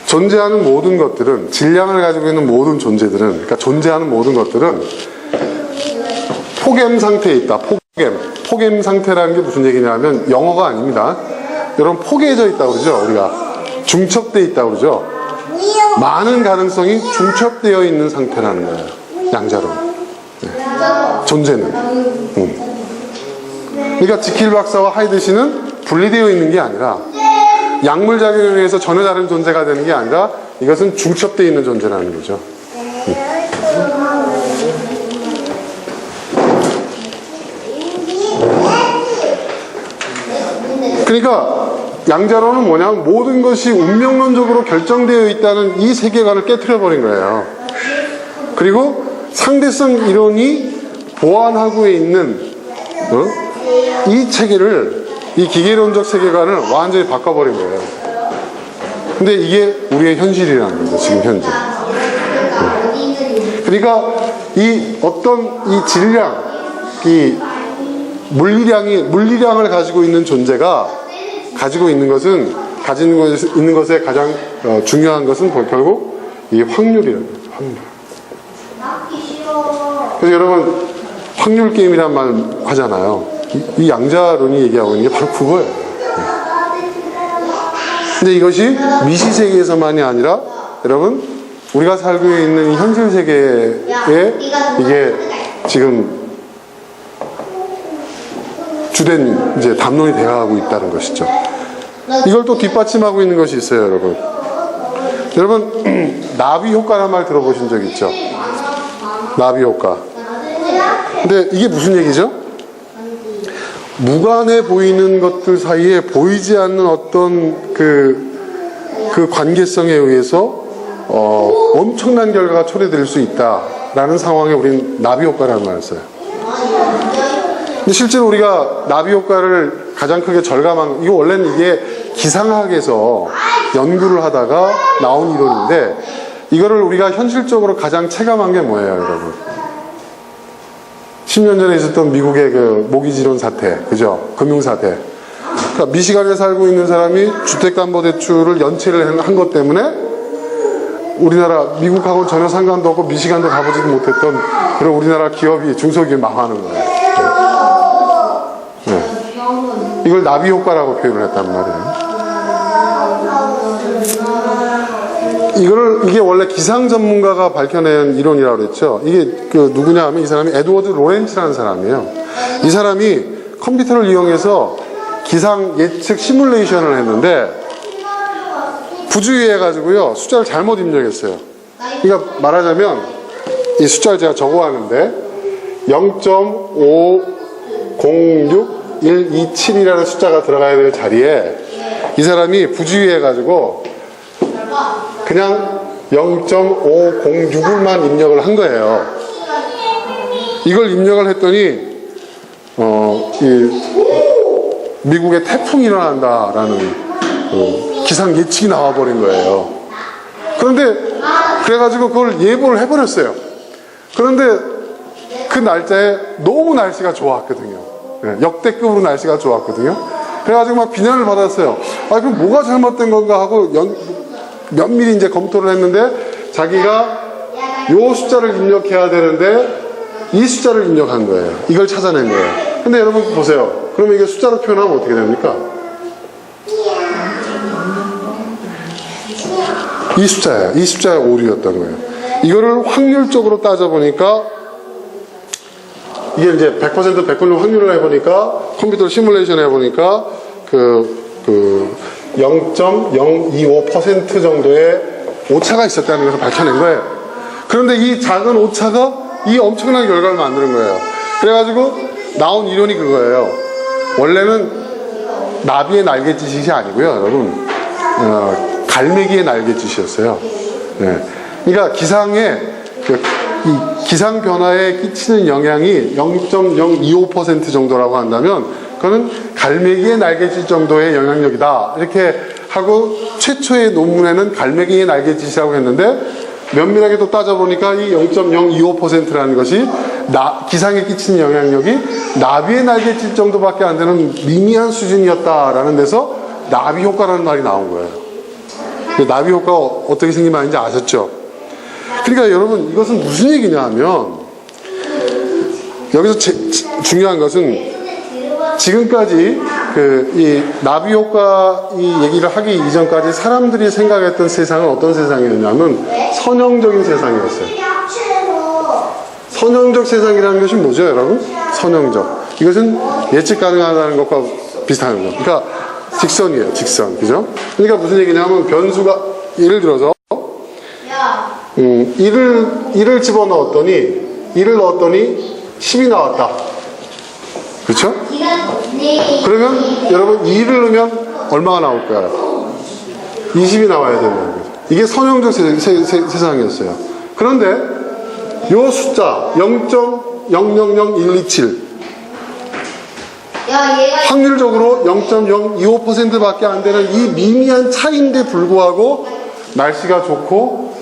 존재하는 모든 것들은, 질량을 가지고 있는 모든 존재들은, 그러니까 존재하는 모든 것들은 포겜 상태에 있다. 포겜 상태라는 게 무슨 얘기냐면 영어가 아닙니다. 여러분 포개져 있다고 그러죠. 우리가 중첩되어 있다고 그러죠. 많은 가능성이 중첩되어 있는 상태라는 거예요. 양자론. 네. 존재는. 그러니까 지킬 박사와 하이드 씨는 분리되어 있는 게 아니라 약물작용에 의해서 전혀 다른 존재가 되는 게 아니라 이것은 중첩되어 있는 존재라는 거죠. 그러니까 양자론은 뭐냐면 모든 것이 운명론적으로 결정되어 있다는 이 세계관을 깨트려버린 거예요. 그리고 상대성 이론이 보완하고 있는 이 체계를, 이 기계론적 세계관을 완전히 바꿔버린 거예요. 근데 이게 우리의 현실이라는 거죠, 지금 현재. 그러니까 이 어떤 이 질량, 이 물리량을 가지고 있는 존재가 가지고 있는 것은, 가지고 있는 것에 가장 중요한 것은 결국 이 확률이라는 거예요. 확률. 그래서 여러분 확률 게임이란 말 하잖아요. 이 양자론이 얘기하고 있는 게 바로 그거예요. 근데 이것이 미시 세계에서만이 아니라 여러분 우리가 살고 있는 이 현실 세계에 이게 지금 주된 이제 담론이 되어가고 있다는 것이죠. 이걸 또 뒷받침하고 있는 것이 있어요, 여러분. 여러분 나비 효과라는 말 들어보신 적 있죠? 나비 효과. 근데 이게 무슨 얘기죠? 무관해 보이는 것들 사이에 보이지 않는 어떤 그 관계성에 의해서 엄청난 결과가 초래될 수 있다라는 상황에 우리는 나비 효과라는 말을 써요. 근데 실제로 우리가 나비 효과를 가장 크게 절감한, 이거 원래는 이게 기상학에서 연구를 하다가 나온 이론인데 이거를 우리가 현실적으로 가장 체감한 게 뭐예요, 여러분? 10년 전에 있었던 미국의 그 모기지론 사태, 그죠? 금융사태. 그러니까 미시간에 살고 있는 사람이 주택담보대출을 연체를 한 것 때문에 우리나라, 미국하고는 전혀 상관도 없고 미시간도 가보지도 못했던 그런 우리나라 기업이, 중소기업이 망하는 거예요. 네. 이걸 나비 효과라고 표현을 했단 말이에요. 이게 원래 기상 전문가가 밝혀낸 이론이라고 그랬죠. 이게 누구냐 하면 이 사람이 에드워드 로렌츠라는 사람이에요. 이 사람이 컴퓨터를 이용해서 기상 예측 시뮬레이션을 했는데 부주의해가지고요 숫자를 잘못 입력했어요. 그러니까 말하자면 이 숫자를 제가 적어왔는데 0.506127이라는 숫자가 들어가야 될 자리에 이 사람이 부주의해가지고 그냥 0.5061만 입력을 한 거예요. 이걸 입력을 했더니 미국에 태풍이 일어난다라는 기상 예측이 나와버린 거예요. 그런데 그래가지고 그걸 예보를 해버렸어요. 그런데 그 날짜에 너무 날씨가 좋았거든요. 역대급으로 날씨가 좋았거든요. 그래가지고 막 비난을 받았어요. 아, 그럼 뭐가 잘못된 건가 하고 면밀히 이제 검토를 했는데 자기가 요 숫자를 입력해야 되는데 이 숫자를 입력한 거예요. 이걸 찾아낸 거예요. 근데 여러분 보세요. 그러면 이게 숫자로 표현하면 어떻게 됩니까? 이 숫자예요. 이 숫자의 오류였던 거예요. 이거를 확률적으로 따져보니까 이게 이제 100% 100% 확률을 해보니까 컴퓨터 시뮬레이션 해보니까 0.025% 정도의 오차가 있었다는 것을 밝혀낸 거예요. 그런데 이 작은 오차가 이 엄청난 결과를 만드는 거예요. 그래가지고 나온 이론이 그거예요. 원래는 나비의 날갯짓이 아니고요, 여러분. 갈매기의 날갯짓이었어요. 네. 그러니까 기상에 이 기상 변화에 끼치는 영향이 0.025% 정도라고 한다면 그거는 갈매기의 날갯짓 정도의 영향력이다. 이렇게 하고 최초의 논문에는 갈매기의 날갯짓이라고 했는데 면밀하게 또 따져보니까 이 0.025%라는 것이 기상에 끼치는 영향력이 나비의 날갯짓 정도밖에 안 되는 미미한 수준이었다라는 데서 나비 효과라는 말이 나온 거예요. 나비 효과가 어떻게 생긴 말인지 아셨죠? 그러니까 여러분 이것은 무슨 얘기냐 하면 여기서 중요한 것은 지금까지 이 나비 효과 이 얘기를 하기 이전까지 사람들이 생각했던 세상은 어떤 세상이었냐면 선형적인 세상이었어요. 선형적 세상이라는 것이 뭐죠, 여러분? 선형적. 이것은 예측 가능하다는 것과 비슷한 거. 그러니까 직선이에요, 직선. 그죠? 그러니까 무슨 얘기냐면 변수가 예를 들어서 1을 집어넣었더니 1을 넣었더니 10이 나왔다. 그렇죠? 그러면 여러분 2를 넣으면 얼마가 나올까요? 20이 나와야 된다는 거죠. 이게 선형적 세상이었어요. 그런데 요 숫자 0.000127 확률적으로 0.025%밖에 안 되는 이 미미한 차이인데 불구하고 날씨가 좋고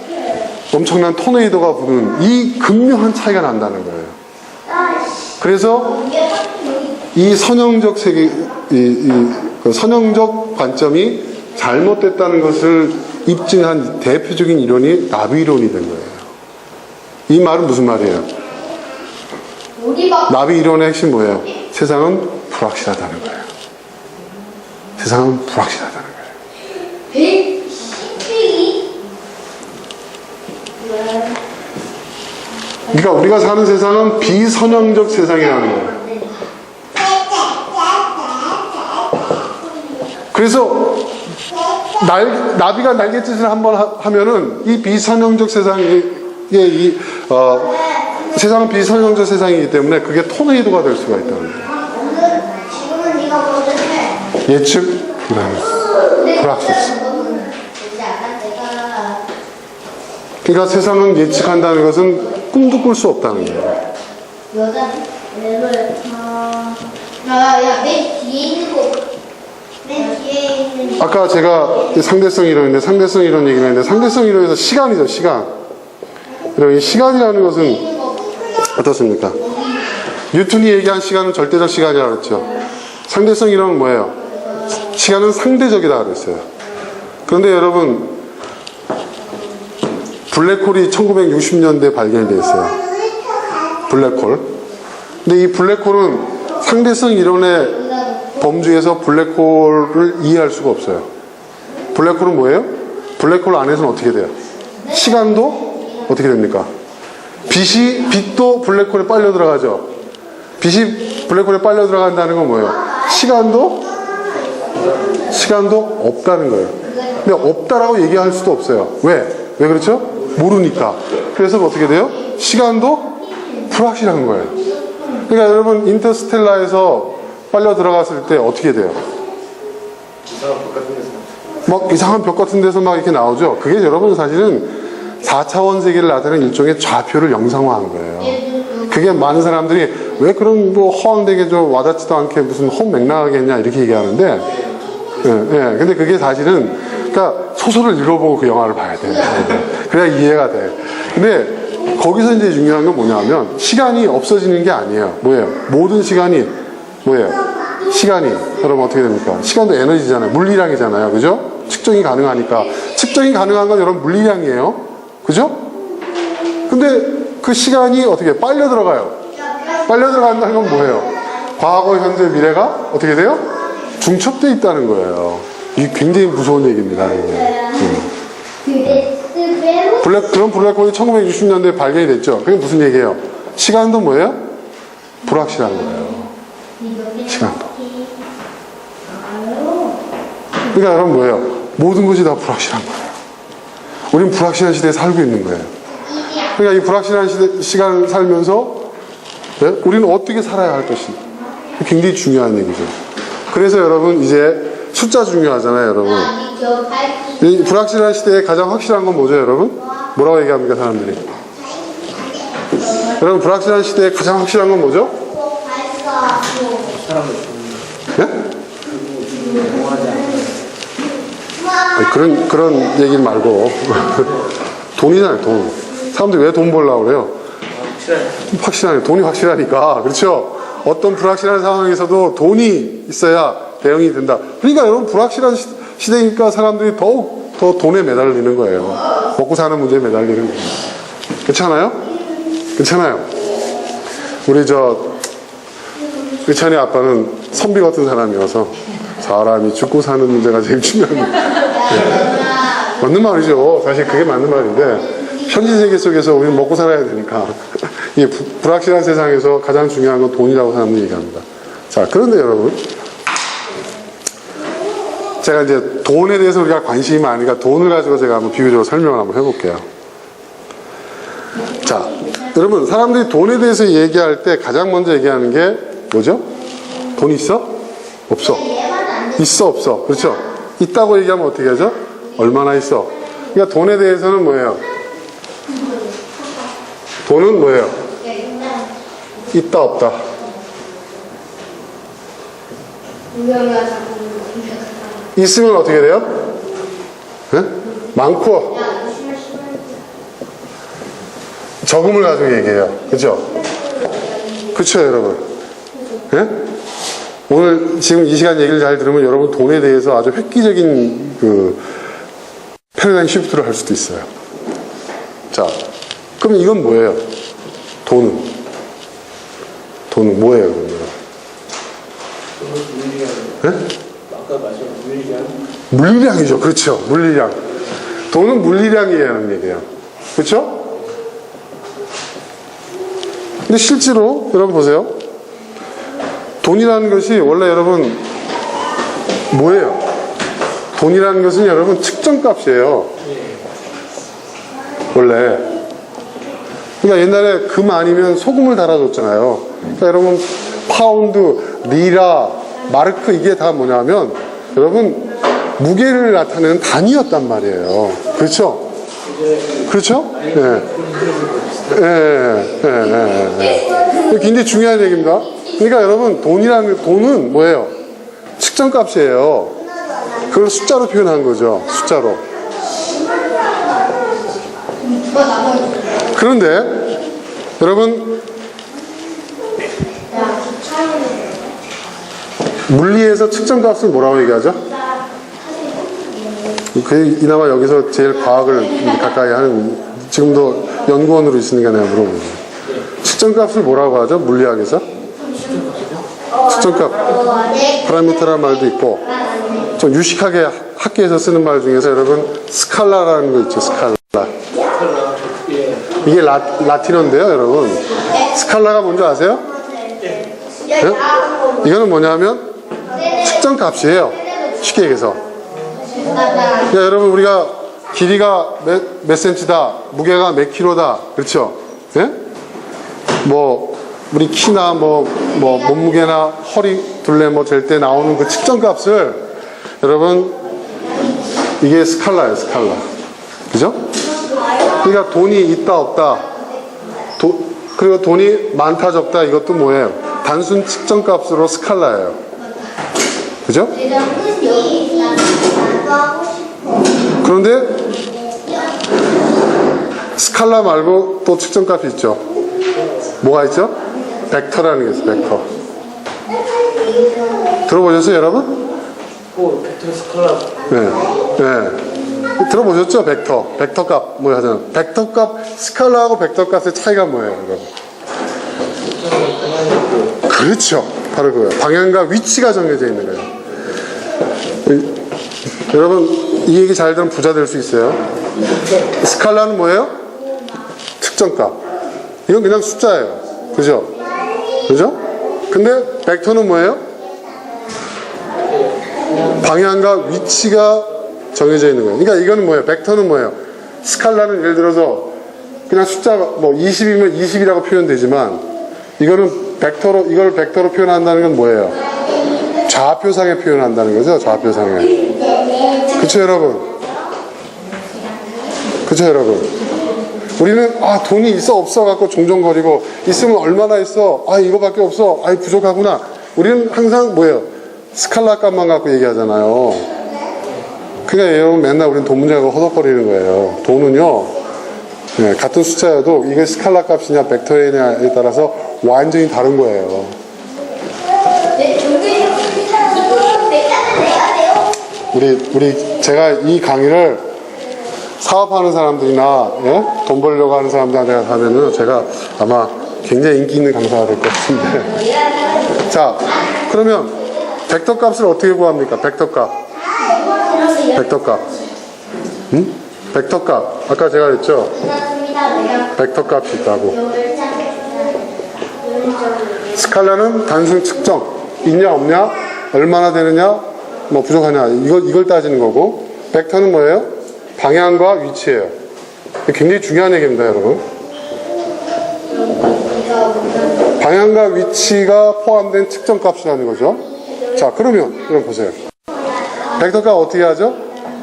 엄청난 토네이도가 부는 이 극명한 차이가 난다는 거예요. 그래서 이 선형적 선형적 관점이 잘못됐다는 것을 입증한 대표적인 이론이 나비 이론이 된 거예요. 이 말은 무슨 말이에요? 나비 이론의 핵심 뭐예요? 세상은 불확실하다는 거예요. 세상은 불확실하다는 거예요. 그러니까 우리가 사는 세상은 비선형적 세상이라는 거예요. 그래서 나비가 날갯짓을 한번 하면은 이 비선형적 세상이 세상은 비선형적 세상이기 때문에 그게 토네이도가 될 수가 있다는 거예요. 예측 불가능, 불확실. 그러니까 세상은 예측한다는 것은 꿈도 꿀 수 없다는 거예요. 아까 제가 상대성 이론인데 상대성 이론 얘기를 했는데 상대성 이론에서 시간이죠, 시간. 이 시간이라는 것은 어떻습니까? 뉴턴이 얘기한 시간은 절대적 시간이라고 그랬죠. 상대성 이론은 뭐예요? 시간은 상대적이다 그랬어요. 그런데 여러분 블랙홀이 1960년대에 발견이 됐어요. 블랙홀. 근데 이 블랙홀은 상대성 이론의 범주에서 블랙홀을 이해할 수가 없어요. 블랙홀은 뭐예요? 블랙홀 안에서는 어떻게 돼요? 시간도 어떻게 됩니까? 빛도 블랙홀에 빨려 들어가죠. 빛이 블랙홀에 빨려 들어간다는 건 뭐예요? 시간도 없다는 거예요. 근데 없다라고 얘기할 수도 없어요. 왜 그렇죠? 모르니까. 그래서 어떻게 돼요? 시간도 불확실한 거예요. 그러니까 여러분 인터스텔라에서 빨려 들어갔을 때 어떻게 돼요? 막 이상한 벽 같은 데서 막 이렇게 나오죠. 그게 여러분 사실은 4차원 세계를 나타내는 일종의 좌표를 영상화한 거예요. 그게 많은 사람들이 왜 그런 뭐 허황되게 좀 와닿지도 않게 무슨 헛맥락하게 했냐 이렇게 얘기하는데, 근데 그게 사실은 그러니까 소설을 읽어보고 그 영화를 봐야 돼요. 그래야 이해가 돼. 근데 거기서 이제 중요한 건 뭐냐면 시간이 없어지는 게 아니에요. 뭐예요? 모든 시간이 뭐예요? 시간이 여러분 어떻게 됩니까? 시간도 에너지잖아요. 물리량이잖아요. 그죠? 측정이 가능하니까. 측정이 가능한 건 여러분 물리량이에요. 그죠? 근데 그 시간이 어떻게 빨려 들어가요? 빨려 들어간다는 건 뭐예요? 과거, 현재, 미래가 어떻게 돼요? 중첩되어 있다는 거예요. 이게 굉장히 무서운 얘기입니다. 그런 블랙홀이 1960년대에 발견이 됐죠. 그게 무슨 얘기예요? 시간도 뭐예요? 불확실한 거예요. 시간도. 그러니까 여러분 뭐예요? 모든 것이 다 불확실한 거예요. 우리는 불확실한 시대에 살고 있는 거예요. 그러니까 이 불확실한 시간을 살면서 우리는 어떻게 살아야 할 것인가. 굉장히 중요한 얘기죠. 그래서 여러분 이제 숫자 중요하잖아요, 여러분. 이 불확실한 시대에 가장 확실한 건 뭐죠, 여러분? 뭐라고 얘기합니까, 사람들이? 여러분, 불확실한 시대에 가장 확실한 건 뭐죠? 네? 아니, 그런 얘기 말고. 돈이잖아요, 돈. 사람들이 왜 돈 벌려고 그래요? 확실하네. 돈이 확실하니까. 그렇죠? 어떤 불확실한 상황에서도 돈이 있어야 대응이 된다. 그러니까 여러분, 불확실한 시대니까 사람들이 더욱 더 돈에 매달리는 거예요. 먹고 사는 문제에 매달리는 거예요. 괜찮아요? 괜찮아요. 우리 의찬이 아빠는 선비 같은 사람이어서 사람이 죽고 사는 문제가 제일 중요한 거예요. 네. 맞는 말이죠. 사실 그게 맞는 말인데 현실 세계 속에서 우리는 먹고 살아야 되니까 이 불확실한 세상에서 가장 중요한 건 돈이라고 사람들이 얘기합니다. 자, 그런데 여러분, 제가 이제 돈에 대해서 우리가 관심이 많으니까 돈을 가지고 제가 한번 비교적으로 설명을 한번 해볼게요. 자, 여러분, 사람들이 돈에 대해서 얘기할 때 가장 먼저 얘기하는 게 뭐죠? 돈 있어? 없어? 있어, 없어? 그렇죠? 있다고 얘기하면 어떻게 하죠? 얼마나 있어? 그러니까 돈에 대해서는 뭐예요? 돈은 뭐예요? 있다, 없다? 있으면 어떻게 돼요? 네? 많고 적음을 가지고 얘기해요. 그죠? 그쵸, 여러분? 네? 오늘 지금 이 시간 얘기를 잘 들으면 여러분 돈에 대해서 아주 획기적인 그 패러다임 시프트를 할 수도 있어요. 자, 그럼 이건 뭐예요? 돈은 뭐예요, 그러면? 네? 아까 말씀 물리량? 물리량이죠. 그렇죠. 물리량. 돈은 물리량이라는 얘기예요. 그렇죠? 근데 실제로 여러분 보세요. 돈이라는 것이 원래 여러분 뭐예요? 돈이라는 것은 여러분 측정값이에요. 원래. 그러니까 옛날에 금 아니면 소금을 달아줬잖아요. 그러니까 여러분 파운드, 리라, 마르크 이게 다 뭐냐면 여러분 무게를 나타내는 단위였단 말이에요. 그렇죠? 그렇죠? 예. 굉장히 중요한 얘기입니다. 그러니까 여러분 돈은 뭐예요? 측정값이에요. 그걸 숫자로 표현한 거죠. 숫자로. 그런데 여러분 물리에서 측정값을 뭐라고 얘기하죠? 이나마 여기서 제일 과학을 가까이 하는 지금도 연구원으로 있으니까 내가 물어보죠. 측정값을 뭐라고 하죠? 물리학에서? 측정값 파라미터라는 말도 있고 좀 유식하게 학교에서 쓰는 말 중에서 여러분 스칼라라는 거 있죠. 스칼라. 예. 이게 라틴어인데요, 여러분. 스칼라가 뭔지 아세요? 네? 이거는 뭐냐면 측정값이에요. 쉽게 얘기해서. 야, 여러분, 우리가 길이가 몇 센치다, 무게가 몇 킬로다, 그렇죠? 예? 뭐 우리 키나 뭐 몸무게나 허리 둘레 뭐 잴 때 나오는 그 측정값을 여러분 이게 스칼라예요, 스칼라. 그죠? 그러니까 돈이 있다 없다, 그리고 돈이 많다 적다, 이것도 뭐예요? 단순 측정값으로 스칼라예요. 그죠? 그런데 스칼라 말고 또 측정값이 있죠. 뭐가 있죠? 벡터라는 게 있어요. 벡터. 들어보셨어요, 여러분? 오, 벡터 스칼라. 네. 네. 들어보셨죠? 벡터. 벡터값 뭐 하잖아요. 벡터값, 스칼라하고 벡터값의 차이가 뭐예요, 여러분? 그렇죠. 바로 그거예요. 방향과 위치가 정해져 있는 거예요. 여러분, 이 얘기 잘 들으면 부자 될 수 있어요. 스칼라는 뭐예요? 측정값. 이건 그냥 숫자예요. 그죠? 그죠? 근데 벡터는 뭐예요? 방향과 위치가 정해져 있는 거예요. 그러니까 이거는 뭐예요? 벡터는 뭐예요? 스칼라는 예를 들어서 그냥 숫자 뭐 20이면 20이라고 표현되지만 이거는 벡터로, 이걸 벡터로 표현한다는 건 뭐예요? 좌표상에 표현한다는 거죠. 좌표상에. 그쵸, 여러분? 그쵸, 여러분? 우리는 돈이 있어 없어 갖고 종종거리고, 있으면 얼마나 있어, 이거밖에 없어, 부족하구나. 우리는 항상 뭐예요? 스칼라 값만 갖고 얘기하잖아요. 그러니까 여러분, 맨날 우리는 돈 문제 갖고 허덕거리는 거예요. 돈은요, 네, 같은 숫자여도 이게 스칼라 값이냐 벡터냐에 따라서 완전히 다른 거예요. 제가 이 강의를 사업하는 사람들이나, 예? 돈 벌려고 하는 사람들한테 하면은 제가 아마 굉장히 인기 있는 강사가 될 것 같은데. 자, 그러면 벡터 값을 어떻게 구합니까? 벡터 값. 응? 벡터 값. 아까 제가 그랬죠? 벡터 값이 있다고. 스칼라는 단순 측정. 있냐 없냐, 얼마나 되느냐, 뭐 부족하냐, 이걸 따지는 거고, 벡터는 뭐예요? 방향과 위치예요. 굉장히 중요한 얘기입니다, 여러분. 방향과 위치가 포함된 측정값이라는 거죠. 자, 그러면 보세요. 벡터값 어떻게 하죠?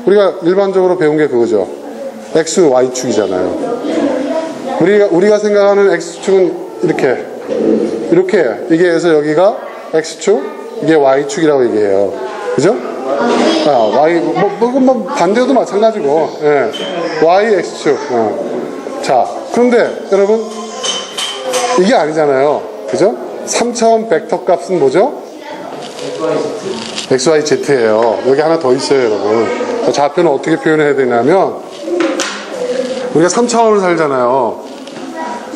우리가 일반적으로 배운 게 그거죠. X, Y축이잖아요. 우리가 생각하는 X축은 이렇게 이게 해서 여기가 X축, 이게 Y축이라고 얘기해요. 그죠? Y, 반대도 마찬가지고, 예. Y, X축. 자, 그런데 여러분, 이게 아니잖아요. 그죠? 3차원 벡터 값은 뭐죠? X, Y, Z예요. 여기 하나 더 있어요, 여러분. 좌표는 어떻게 표현해야 되냐면, 우리가 3차원을 살잖아요.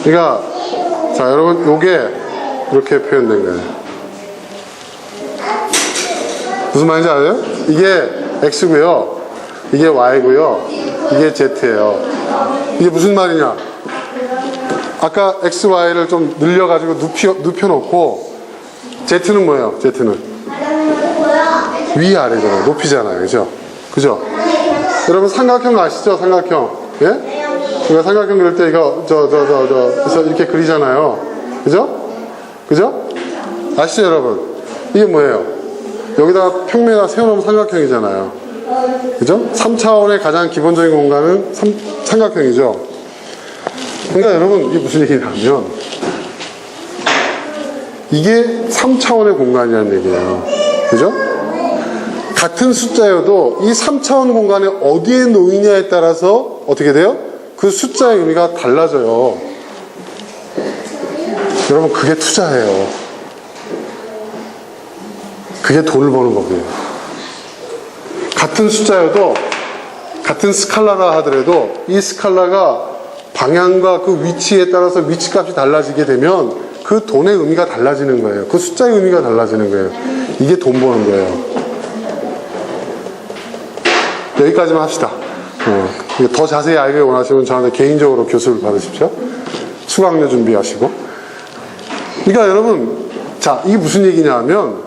그러니까, 자, 여러분, 요게 이렇게 표현된 거예요. 무슨 말인지 알아요? 이게 X고요, 이게 Y고요, 이게 Z예요. 이게 무슨 말이냐? 아까 X, Y를 좀 늘려가지고 눕혀놓고, Z는 뭐예요? Z는 위아래잖아요. 높이잖아요. 그죠? 그죠? 여러분, 삼각형 아시죠? 삼각형. 예? 우리가 삼각형 그릴 때 이거, 그래서 이렇게 그리잖아요. 그죠? 그죠? 아시죠, 여러분? 이게 뭐예요? 여기다가 평면에다 세워놓으면 삼각형이잖아요. 그죠? 3차원의 가장 기본적인 공간은 삼각형이죠. 그러니까 여러분, 이게 무슨 얘기냐면, 이게 3차원의 공간이라는 얘기예요. 그죠? 같은 숫자여도 이 3차원 공간에 어디에 놓이냐에 따라서 어떻게 돼요? 그 숫자의 의미가 달라져요. 여러분, 그게 투자예요. 그게 돈을 버는 거고요. 같은 숫자여도, 같은 스칼라라 하더라도 이 스칼라가 방향과 그 위치에 따라서 위치값이 달라지게 되면 그 돈의 의미가 달라지는 거예요. 그 숫자의 의미가 달라지는 거예요. 이게 돈 버는 거예요. 여기까지만 합시다. 더 자세히 알기 원하시면 저한테 개인적으로 교습을 받으십시오. 수강료 준비하시고. 그러니까 여러분, 자, 이게 무슨 얘기냐 하면,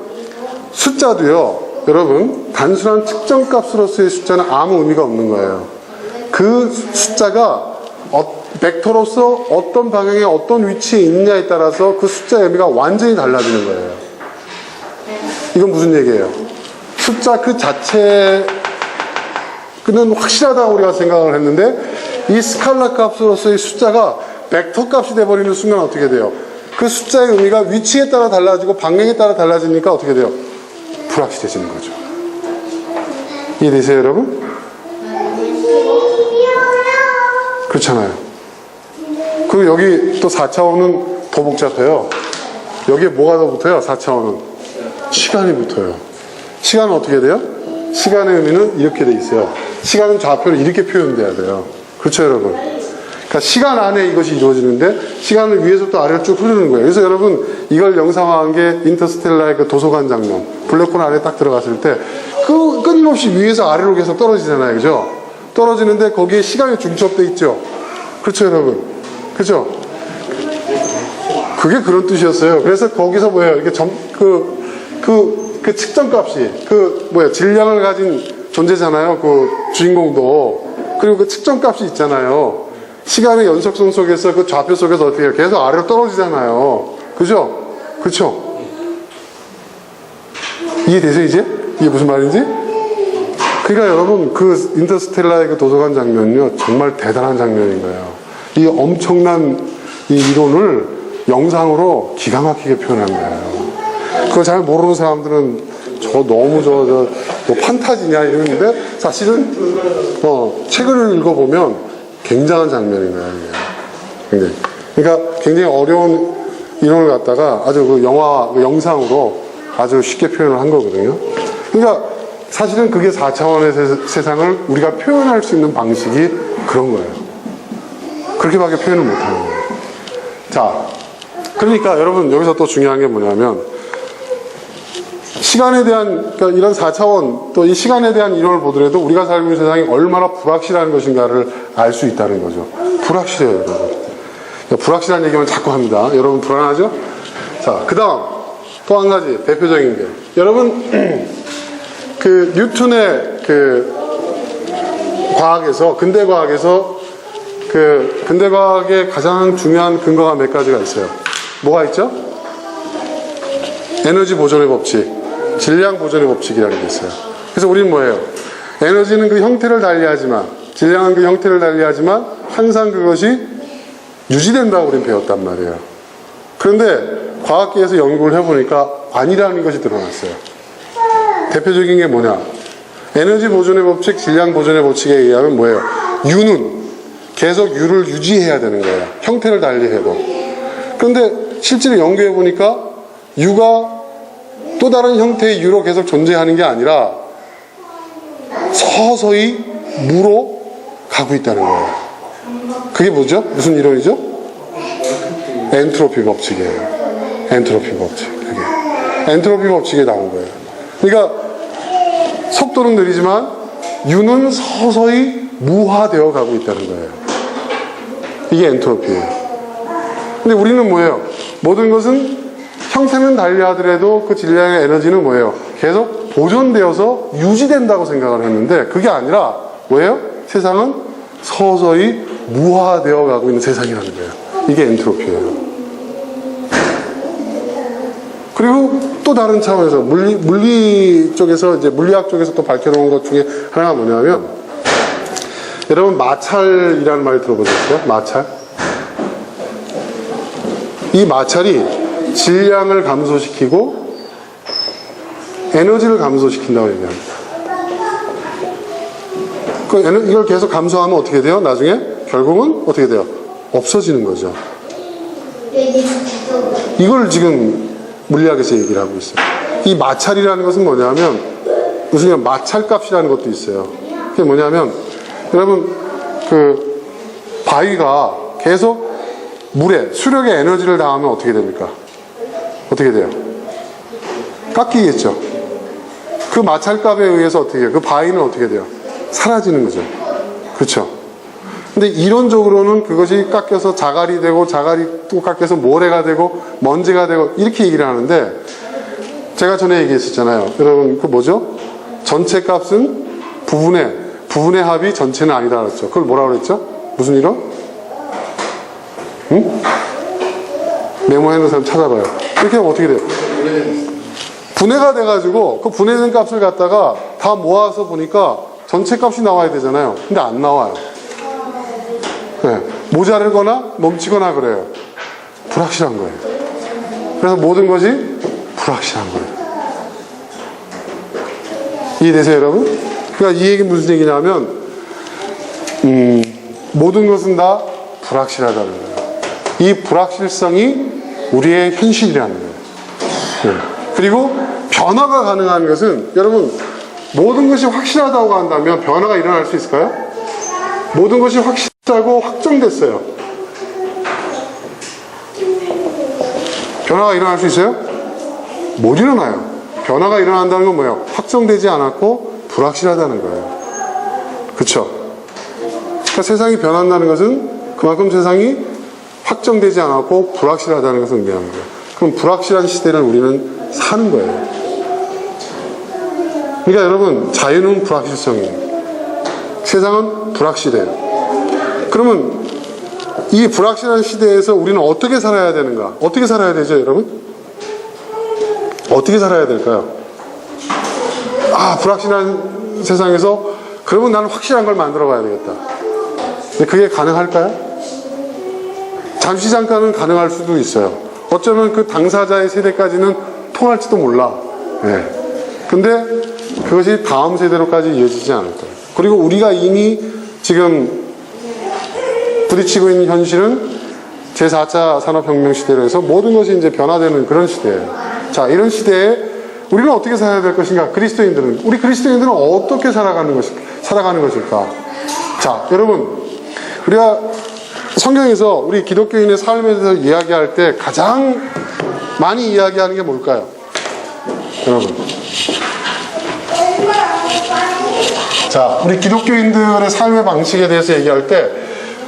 숫자도요, 여러분, 단순한 측정 값으로서의 숫자는 아무 의미가 없는 거예요. 그 숫자가 벡터로서 어떤 방향에 어떤 위치에 있느냐에 따라서 그 숫자의 의미가 완전히 달라지는 거예요. 이건 무슨 얘기예요? 숫자 그 자체는 확실하다고 우리가 생각을 했는데 이 스칼라 값으로서의 숫자가 벡터 값이 돼버리는 순간 어떻게 돼요? 그 숫자의 의미가 위치에 따라 달라지고 방향에 따라 달라지니까 어떻게 돼요? 불확실해지는 거죠. 이해되세요, 여러분? 그렇잖아요. 그리고 여기 또 4차원은 더 복잡해요. 여기에 뭐가 더 붙어요? 4차원은 시간이 붙어요. 시간은 어떻게 돼요? 시간의 의미는 이렇게 돼 있어요. 시간은 좌표로 이렇게 표현돼야 돼요. 그렇죠, 여러분? 그러니까 시간 안에 이것이 이루어지는데 시간을 위에서부터 아래로 쭉 흐르는 거예요. 그래서 여러분 이걸 영상화한 게 인터스텔라의 그 도서관 장면, 블랙홀 안에 딱 들어갔을 때 끊임없이 위에서 아래로 계속 떨어지잖아요, 그죠? 떨어지는데 거기에 시간이 중첩돼 있죠. 그렇죠, 여러분? 그렇죠? 그게 그런 뜻이었어요. 그래서 거기서 뭐예요? 이게 그 측정값이 질량을 가진 존재잖아요. 그 주인공도. 그리고 그 측정값이 있잖아요. 시간의 연속성 속에서 그 좌표 속에서 어떻게 해요? 계속 아래로 떨어지잖아요. 그죠? 그렇죠? 이해되세요, 이제? 이게 무슨 말인지? 그러니까 여러분, 그 인터스텔라의 그 도서관 장면은요, 정말 대단한 장면인 거예요. 이 엄청난 이 이론을 영상으로 기가 막히게 표현한 거예요. 그거 잘 모르는 사람들은 너무 뭐 판타지냐 이러는데 사실은 책을 읽어보면 굉장한 장면인 거예요. 이게. 그러니까 굉장히 어려운 이론을 갖다가 아주 그 영상으로 아주 쉽게 표현을 한 거거든요. 그러니까 사실은 그게 4차원의 세상을 우리가 표현할 수 있는 방식이 그런 거예요. 그렇게밖에 표현을 못하는 거예요. 자, 그러니까 여러분 여기서 또 중요한 게 뭐냐면 시간에 대한 그러니까 이런 4차원 또 이 시간에 대한 이론을 보더라도 우리가 살고 있는 세상이 얼마나 불확실한 것인가를 알 수 있다는 거죠. 불확실해요, 여러분. 그러니까 불확실한 얘기만 자꾸 합니다. 여러분 불안하죠? 자, 그 다음 또 한 가지 대표적인 게 여러분 그 뉴턴의 그 과학에서 근대 과학의 가장 중요한 근거가 몇 가지가 있어요. 뭐가 있죠? 에너지 보존의 법칙, 질량 보존의 법칙이라는 게 있어요. 그래서 우리는 뭐예요? 에너지는 그 형태를 달리하지만, 질량은 그 형태를 달리하지만 항상 그것이 유지된다고 우리는 배웠단 말이에요. 그런데 과학계에서 연구를 해보니까 아니라는 것이 드러났어요. 대표적인 게 뭐냐? 에너지 보존의 법칙, 질량 보존의 법칙에 의하면 뭐예요? U는 계속 U를 유지해야 되는 거예요. 형태를 달리해도. 그런데 실제로 연구해보니까 U가 또 다른 형태의 U로 계속 존재하는 게 아니라 서서히 무로 가고 있다는 거예요. 그게 뭐죠? 무슨 이론이죠? 엔트로피 법칙이에요. 엔트로피 법칙. 그게. 엔트로피 법칙에 나온 거예요. 그러니까 속도는 느리지만 U는 서서히 무화되어 가고 있다는 거예요. 이게 엔트로피예요. 근데 우리는 뭐예요? 모든 것은 형태는 달리하더라도 그 질량의 에너지는 뭐예요? 계속 보존되어서 유지된다고 생각을 했는데 그게 아니라 뭐예요? 세상은 서서히 무화되어 가고 있는 세상이라는 거예요. 이게 엔트로피예요. 그리고 또 다른 차원에서 물리 쪽에서 이제 물리학 쪽에서 또 밝혀놓은 것 중에 하나가 뭐냐면 여러분 마찰이라는 말 들어보셨어요? 마찰? 이 마찰이 질량을 감소시키고 에너지를 감소시킨다고 얘기합니다. 이걸 계속 감소하면 어떻게 돼요? 나중에 결국은 어떻게 돼요? 없어지는 거죠. 이걸 지금 물리학에서 얘기를 하고 있어요. 이 마찰이라는 것은 뭐냐면 무슨 마찰값이라는 것도 있어요. 그게 뭐냐면 여러분 그 바위가 계속 물에 수력에 에너지를 당하면 어떻게 됩니까? 어떻게 돼요? 깎이겠죠. 그 마찰값에 의해서 어떻게 해요? 그 바위는 어떻게 돼요? 사라지는 거죠. 그렇죠? 근데 이론적으로는 그것이 깎여서 자갈이 되고 자갈이 또 깎여서 모래가 되고 먼지가 되고 이렇게 얘기를 하는데 제가 전에 얘기했었잖아요. 여러분 그 뭐죠? 전체 값은 부분의 합이 전체는 아니다 그랬죠. 그걸 뭐라고 그랬죠? 무슨 이론? 응? 메모해놓은 사람 찾아봐요. 이렇게 하면 어떻게 돼요? 분해가 돼가지고 그 분해된 값을 갖다가 다 모아서 보니까 전체 값이 나와야 되잖아요. 근데 안 나와요. 네. 모자르거나 넘치거나 그래요. 불확실한 거예요. 그래서 모든 것이 불확실한 거예요. 이해되세요, 여러분? 그러니까 이 얘기 무슨 얘기냐면 모든 것은 다 불확실하다는 거예요. 이 불확실성이 우리의 현실이라는 거예요. 네. 그리고 변화가 가능한 것은 여러분 모든 것이 확실하다고 한다면 변화가 일어날 수 있을까요? 모든 것이 확실하고 확정됐어요. 변화가 일어날 수 있어요? 못 일어나요. 변화가 일어난다는 건 뭐예요? 확정되지 않았고 불확실하다는 거예요. 그렇죠? 그러니까 세상이 변한다는 것은 그만큼 세상이 확정되지 않았고 불확실하다는 것을 의미하는 거예요. 그럼 불확실한 시대를 우리는 사는 거예요. 그러니까 여러분 자유는 불확실성이에요. 세상은 불확실해요. 그러면 이 불확실한 시대에서 우리는 어떻게 살아야 되는가? 어떻게 살아야 되죠, 여러분? 어떻게 살아야 될까요? 불확실한 세상에서 그러면 나는 확실한 걸 만들어 봐야 되겠다. 근데 그게 가능할까요? 잠시 잠깐은 가능할 수도 있어요. 어쩌면 그 당사자의 세대까지는 통할지도 몰라. 네. 근데 그것이 다음 세대로까지 이어지지 않을 거예요. 그리고 우리가 이미 지금 부딪히고 있는 현실은 제4차 산업혁명 시대로 해서 모든 것이 이제 변화되는 그런 시대예요. 자, 이런 시대에 우리는 어떻게 살아야 될 것인가? 우리 그리스도인들은 어떻게 살아가는 것일까? 자, 여러분, 우리가 성경에서 우리 기독교인의 삶에 대해서 이야기할 때 가장 많이 이야기하는 게 뭘까요? 여러분. 자, 우리 기독교인들의 삶의 방식에 대해서 얘기할 때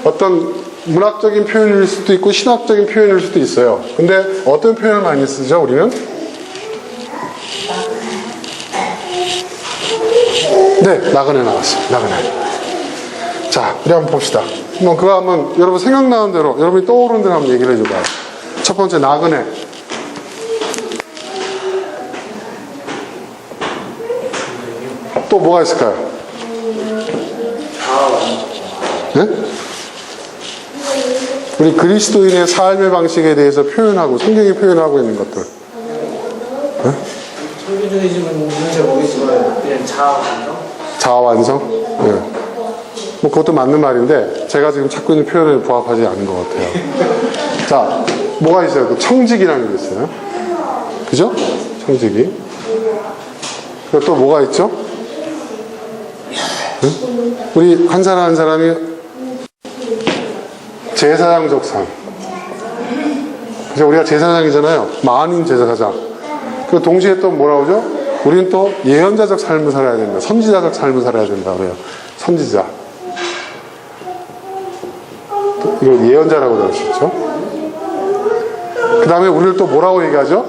어떤 문학적인 표현일 수도 있고 신학적인 표현일 수도 있어요. 근데 어떤 표현을 많이 쓰죠, 우리는? 네, 나그네 나왔어요. 나그네. 자, 우리 한번 봅시다. 그거 한번 여러분 생각나는 대로, 여러분이 떠오르는 대로 한번 얘기를 해줘봐요. 첫 번째, 나그네. 또 뭐가 있을까요? 네? 우리 그리스도인의 삶의 방식에 대해서 표현하고, 성경이 표현하고 있는 것들. 네? 설교중이지만 잘 모르겠지만 그냥 자아 완성? 네. 뭐 그것도 맞는 말인데 제가 지금 찾고 있는 표현에 부합하지 않은 것 같아요. 자, 뭐가 있어요? 그 청직이라는 게 있어요. 그죠? 청직이. 그리고 또 뭐가 있죠? 네? 우리 한 사람 한 사람이 제사장적 삶. 그죠? 우리가 제사장이잖아요. 만인 제사장. 그 동시에 또 뭐라고 하죠? 우리는 또 예언자적 삶을 살아야 된다. 선지자적 삶을 살아야 된다 그래요. 선지자. 이걸 예언자라고 들었었죠. 그 다음에 우리를 또 뭐라고 얘기하죠?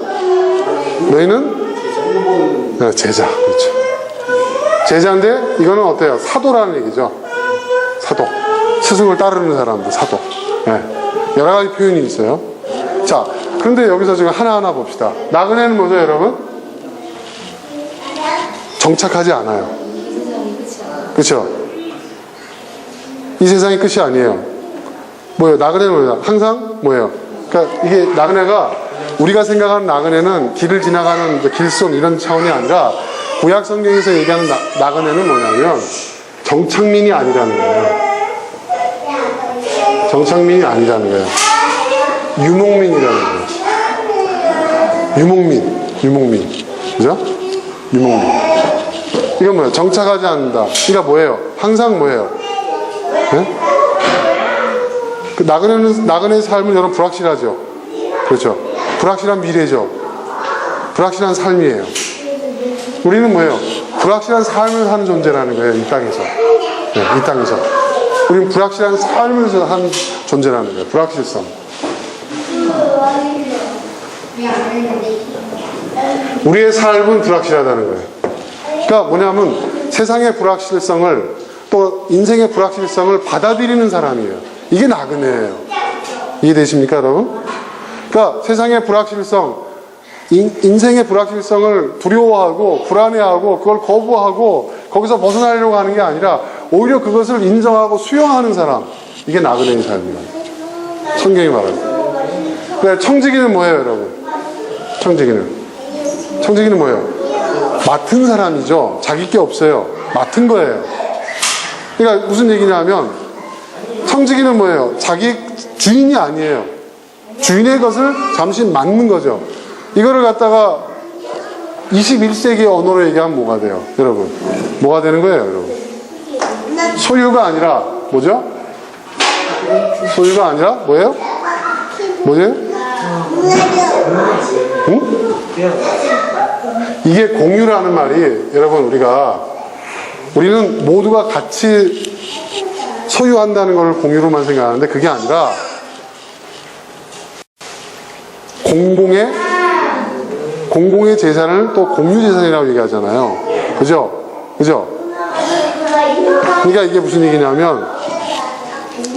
너희는? 네, 제자. 그렇죠. 제자인데 이거는 어때요? 사도라는 얘기죠. 사도. 스승을 따르는 사람들, 사도. 네. 여러 가지 표현이 있어요. 자, 그런데 여기서 지금 하나하나 봅시다. 나그네는 뭐죠, 여러분? 정착하지 않아요. 그렇죠? 이 세상이 끝이 아니에요. 뭐예요? 나그네는 뭐예요? 항상 뭐예요? 그러니까 이게 나그네가 우리가 생각하는 나그네는 길을 지나가는 길손 이런 차원이 아니라 구약 성경에서 얘기하는 나그네는 뭐냐면 정착민이 아니라는 거예요. 정착민이 아니라는 거예요. 유목민이라는 거예요. 유목민. 그죠? 유목민. 이건 뭐예요? 정착하지 않는다. 그러니까 뭐예요? 항상 뭐예요? 네? 그 나그네의 삶은 여러분 불확실하죠? 그렇죠? 불확실한 미래죠? 불확실한 삶이에요. 우리는 뭐예요? 불확실한 삶을 사는 존재라는 거예요, 이 땅에서. 네, 이 땅에서. 우리는 불확실한 삶을 사는 존재라는 거예요, 불확실성. 우리의 삶은 불확실하다는 거예요. 그러니까 뭐냐면 세상의 불확실성을 또 인생의 불확실성을 받아들이는 사람이에요. 이게 나그네예요. 이해되십니까, 여러분? 그러니까 세상의 불확실성, 인생의 불확실성을 두려워하고 불안해하고 그걸 거부하고 거기서 벗어나려고 하는 게 아니라 오히려 그것을 인정하고 수용하는 사람, 이게 나그네의 삶이에요. 성경이 말하죠. 그러니까 청지기는 뭐예요, 여러분? 청지기는 뭐예요? 맡은 사람이죠. 자기 게 없어요. 맡은 거예요. 그러니까 무슨 얘기냐면 청지기는 뭐예요? 자기 주인이 아니에요. 주인의 것을 잠시 맡는 거죠. 이거를 갖다가 21세기 언어로 얘기하면 뭐가 돼요? 여러분, 뭐가 되는 거예요, 여러분? 소유가 아니라 뭐죠? 소유가 아니라 뭐예요? 뭐죠? 응? 이게 공유라는 말이, 여러분, 우리는 모두가 같이 소유한다는 걸 공유로만 생각하는데 그게 아니라 공공의 재산을 또 공유 재산이라고 얘기하잖아요. 그죠? 그러니까 이게 무슨 얘기냐면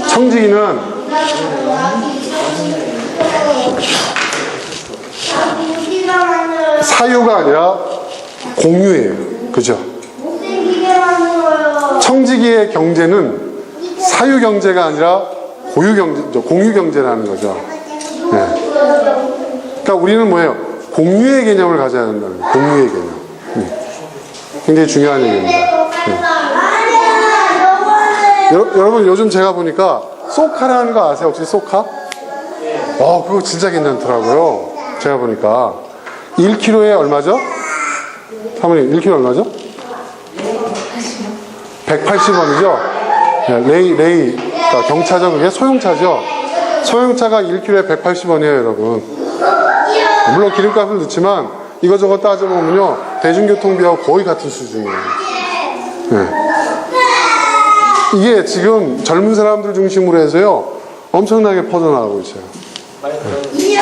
청지기는 사유가 아니라 공유예요. 그죠? 청지기의 경제는 사유 경제가 아니라 공유 경제라는 거죠. 네. 그러니까 우리는 뭐예요? 공유의 개념을 가져야 된다는 거예요. 공유의 개념. 굉장히 중요한 얘기입니다. 여러분, 요즘 제가 보니까 소카라는 거 아세요? 혹시 소카? 그거 진짜 괜찮더라고요. 제가 보니까 1kg에 얼마죠? 사모님, 1kg 얼마죠? 180원이죠? 레이, 그러니까 경차죠. 그게 소형차죠. 소형차가 1kg에 180원이에요, 여러분. 물론 기름값을 넣지만 이것저것 따져보면요, 대중교통비하고 거의 같은 수준이에요. 네. 이게 지금 젊은 사람들 중심으로 해서요, 엄청나게 퍼져나가고 있어요. 네.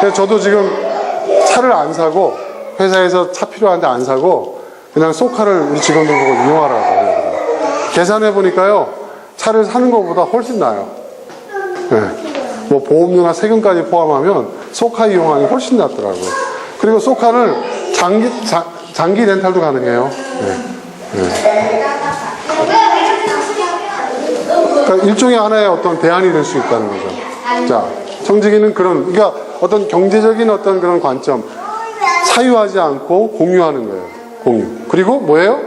그래서 저도 지금 차를 안 사고, 회사에서 차 필요한데 안 사고 그냥 소카를 우리 직원들 보고 이용하라고 해요. 계산해 보니까요, 차를 사는 것보다 훨씬 나아요. 네. 뭐 보험료나 세금까지 포함하면 소카 이용하는 게 훨씬 낫더라고요. 그리고 소카는 장기 렌탈도 가능해요. 네. 그러니까 일종의 하나의 어떤 대안이 될 수 있다는 거죠. 자, 청지기는 그러니까 어떤 경제적인 어떤 그런 관점, 사유하지 않고 공유하는 거예요. 공유. 그리고 뭐예요?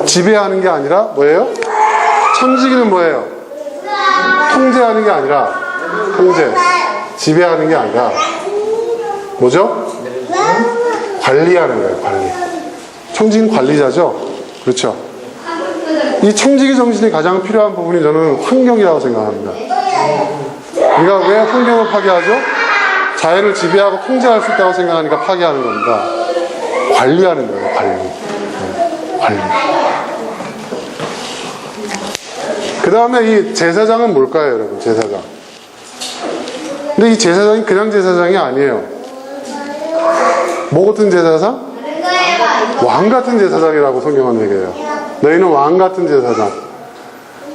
지배하는 게 아니라 뭐예요? 청지기는 뭐예요? 통제하는 게 아니라 지배하는 게 아니라 뭐죠? 관리하는 거예요. 관리. 청지기는 관리자죠. 그렇죠. 이 청지기 정신이 가장 필요한 부분이 저는 환경이라고 생각합니다. 우리가 왜 환경을 파괴하죠? 자연을 지배하고 통제할 수 있다고 생각하니까 파괴하는 겁니다. 관리하는 거예요. 관리. 그 다음에 이 제사장은 뭘까요, 여러분? 제사장. 근데 이 제사장이 그냥 제사장이 아니에요. 뭐 같은 제사장? 왕 같은 제사장이라고 성경은 얘기해요. 너희는 왕 같은 제사장.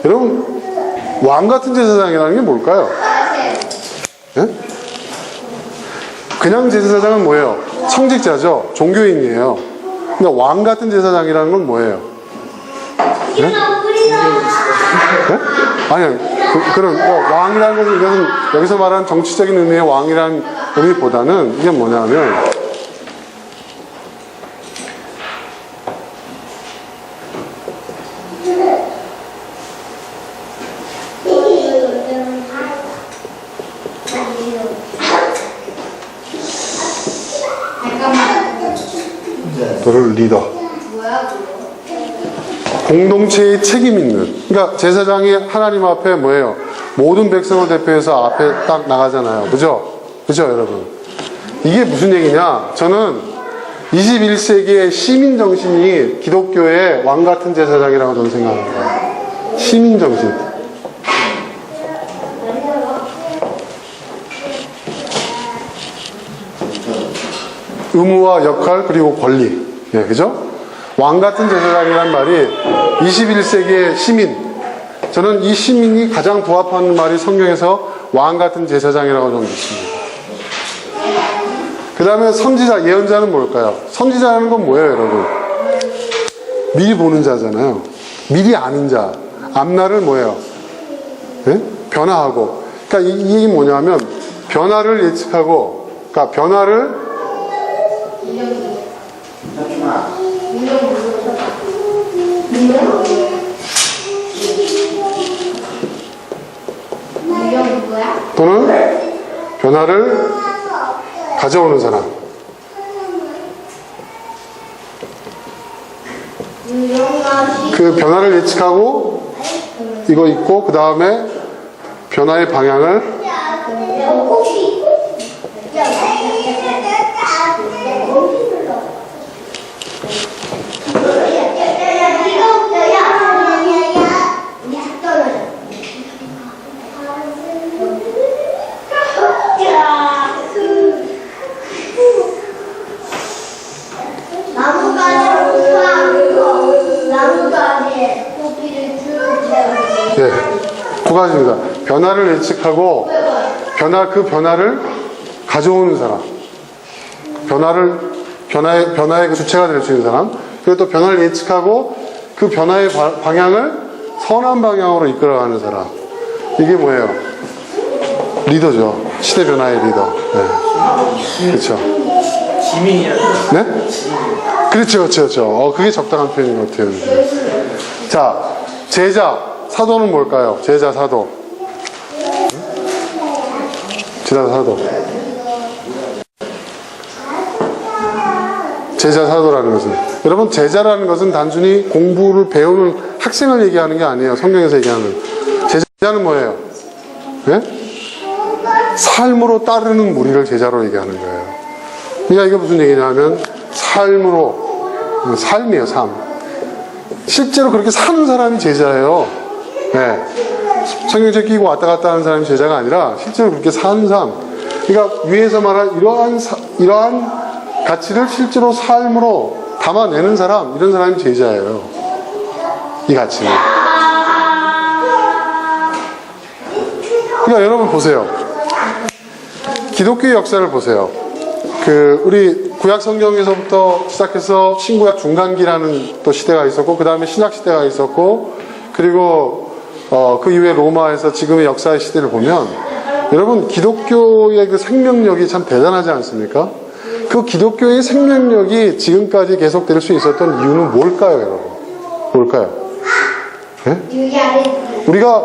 여러분, 왕 같은 제사장이라는 게 뭘까요? 네? 그냥 제사장은 뭐예요? 성직자죠. 종교인이에요. 근데 왕 같은 제사장이라는 건 뭐예요? 네? 네? 아니요. 그런 왕이라는 것은 이것은 여기서 말하는 정치적인 의미의 왕이라는 의미보다는 이게 뭐냐면 너를 리더. 공동체의 책임 있는. 그러니까 제사장이 하나님 앞에 뭐예요? 모든 백성을 대표해서 앞에 딱 나가잖아요. 그죠, 여러분? 이게 무슨 얘기냐? 저는 21세기의 시민 정신이 기독교의 왕 같은 제사장이라고 저는 생각합니다. 시민 정신. 의무와 역할 그리고 권리. 예, 그죠? 왕 같은 제사장이란 말이 21세기의 시민. 저는 이 시민이 가장 부합하는 말이 성경에서 왕 같은 제사장이라고 저는 믿습니다. 그 다음에 선지자, 예언자는 뭘까요? 선지자라는 건 뭐예요, 여러분? 미리 보는 자잖아요. 미리 아는 자. 앞날을 뭐예요? 네? 변화하고. 그러니까 이 얘기 뭐냐면, 변화를 예측하고, 그러니까 변화를 또는 변화를 가져오는 사람. 그 변화를 예측하고 이거 있고 그 다음에 변화의 방향을 네, 두 가지입니다. 변화를 예측하고 그 변화를 가져오는 사람. 변화의 그 주체가 될 수 있는 사람. 그리고 또 변화를 예측하고 그 변화의 방향을 선한 방향으로 이끌어가는 사람. 이게 뭐예요? 리더죠. 시대 변화의 리더. 네. 그렇죠. 지민이라는 네? 그렇죠. 그게 적당한 표현인 것 같아요. 자, 제자, 사도는 뭘까요? 제자, 사도. 제자, 사도. 제자, 사도라는 것은. 여러분, 제자라는 것은 단순히 공부를 배우는 학생을 얘기하는 게 아니에요. 성경에서 얘기하는. 제자는 뭐예요? 네? 삶으로 따르는 무리를 제자로 얘기하는 거예요. 그러니까 이게 무슨 얘기냐면, 삶이에요, 삶. 실제로 그렇게 사는 사람이 제자예요. 네. 성경책 끼고 왔다 갔다 하는 사람이 제자가 아니라 실제로 그렇게 사는 삶. 그러니까 위에서 말한 이러한 가치를 실제로 삶으로 담아내는 사람, 이런 사람이 제자예요. 이 가치는. 그러니까 여러분 보세요. 기독교의 역사를 보세요. 우리 구약 성경에서부터 시작해서 신구약 중간기라는 또 시대가 있었고, 그 다음에 신약 시대가 있었고, 그리고 그 이후에 로마에서 지금의 역사의 시대를 보면, 여러분 기독교의 그 생명력이 참 대단하지 않습니까? 그 기독교의 생명력이 지금까지 계속될 수 있었던 이유는 뭘까요, 여러분? 뭘까요? 네? 우리가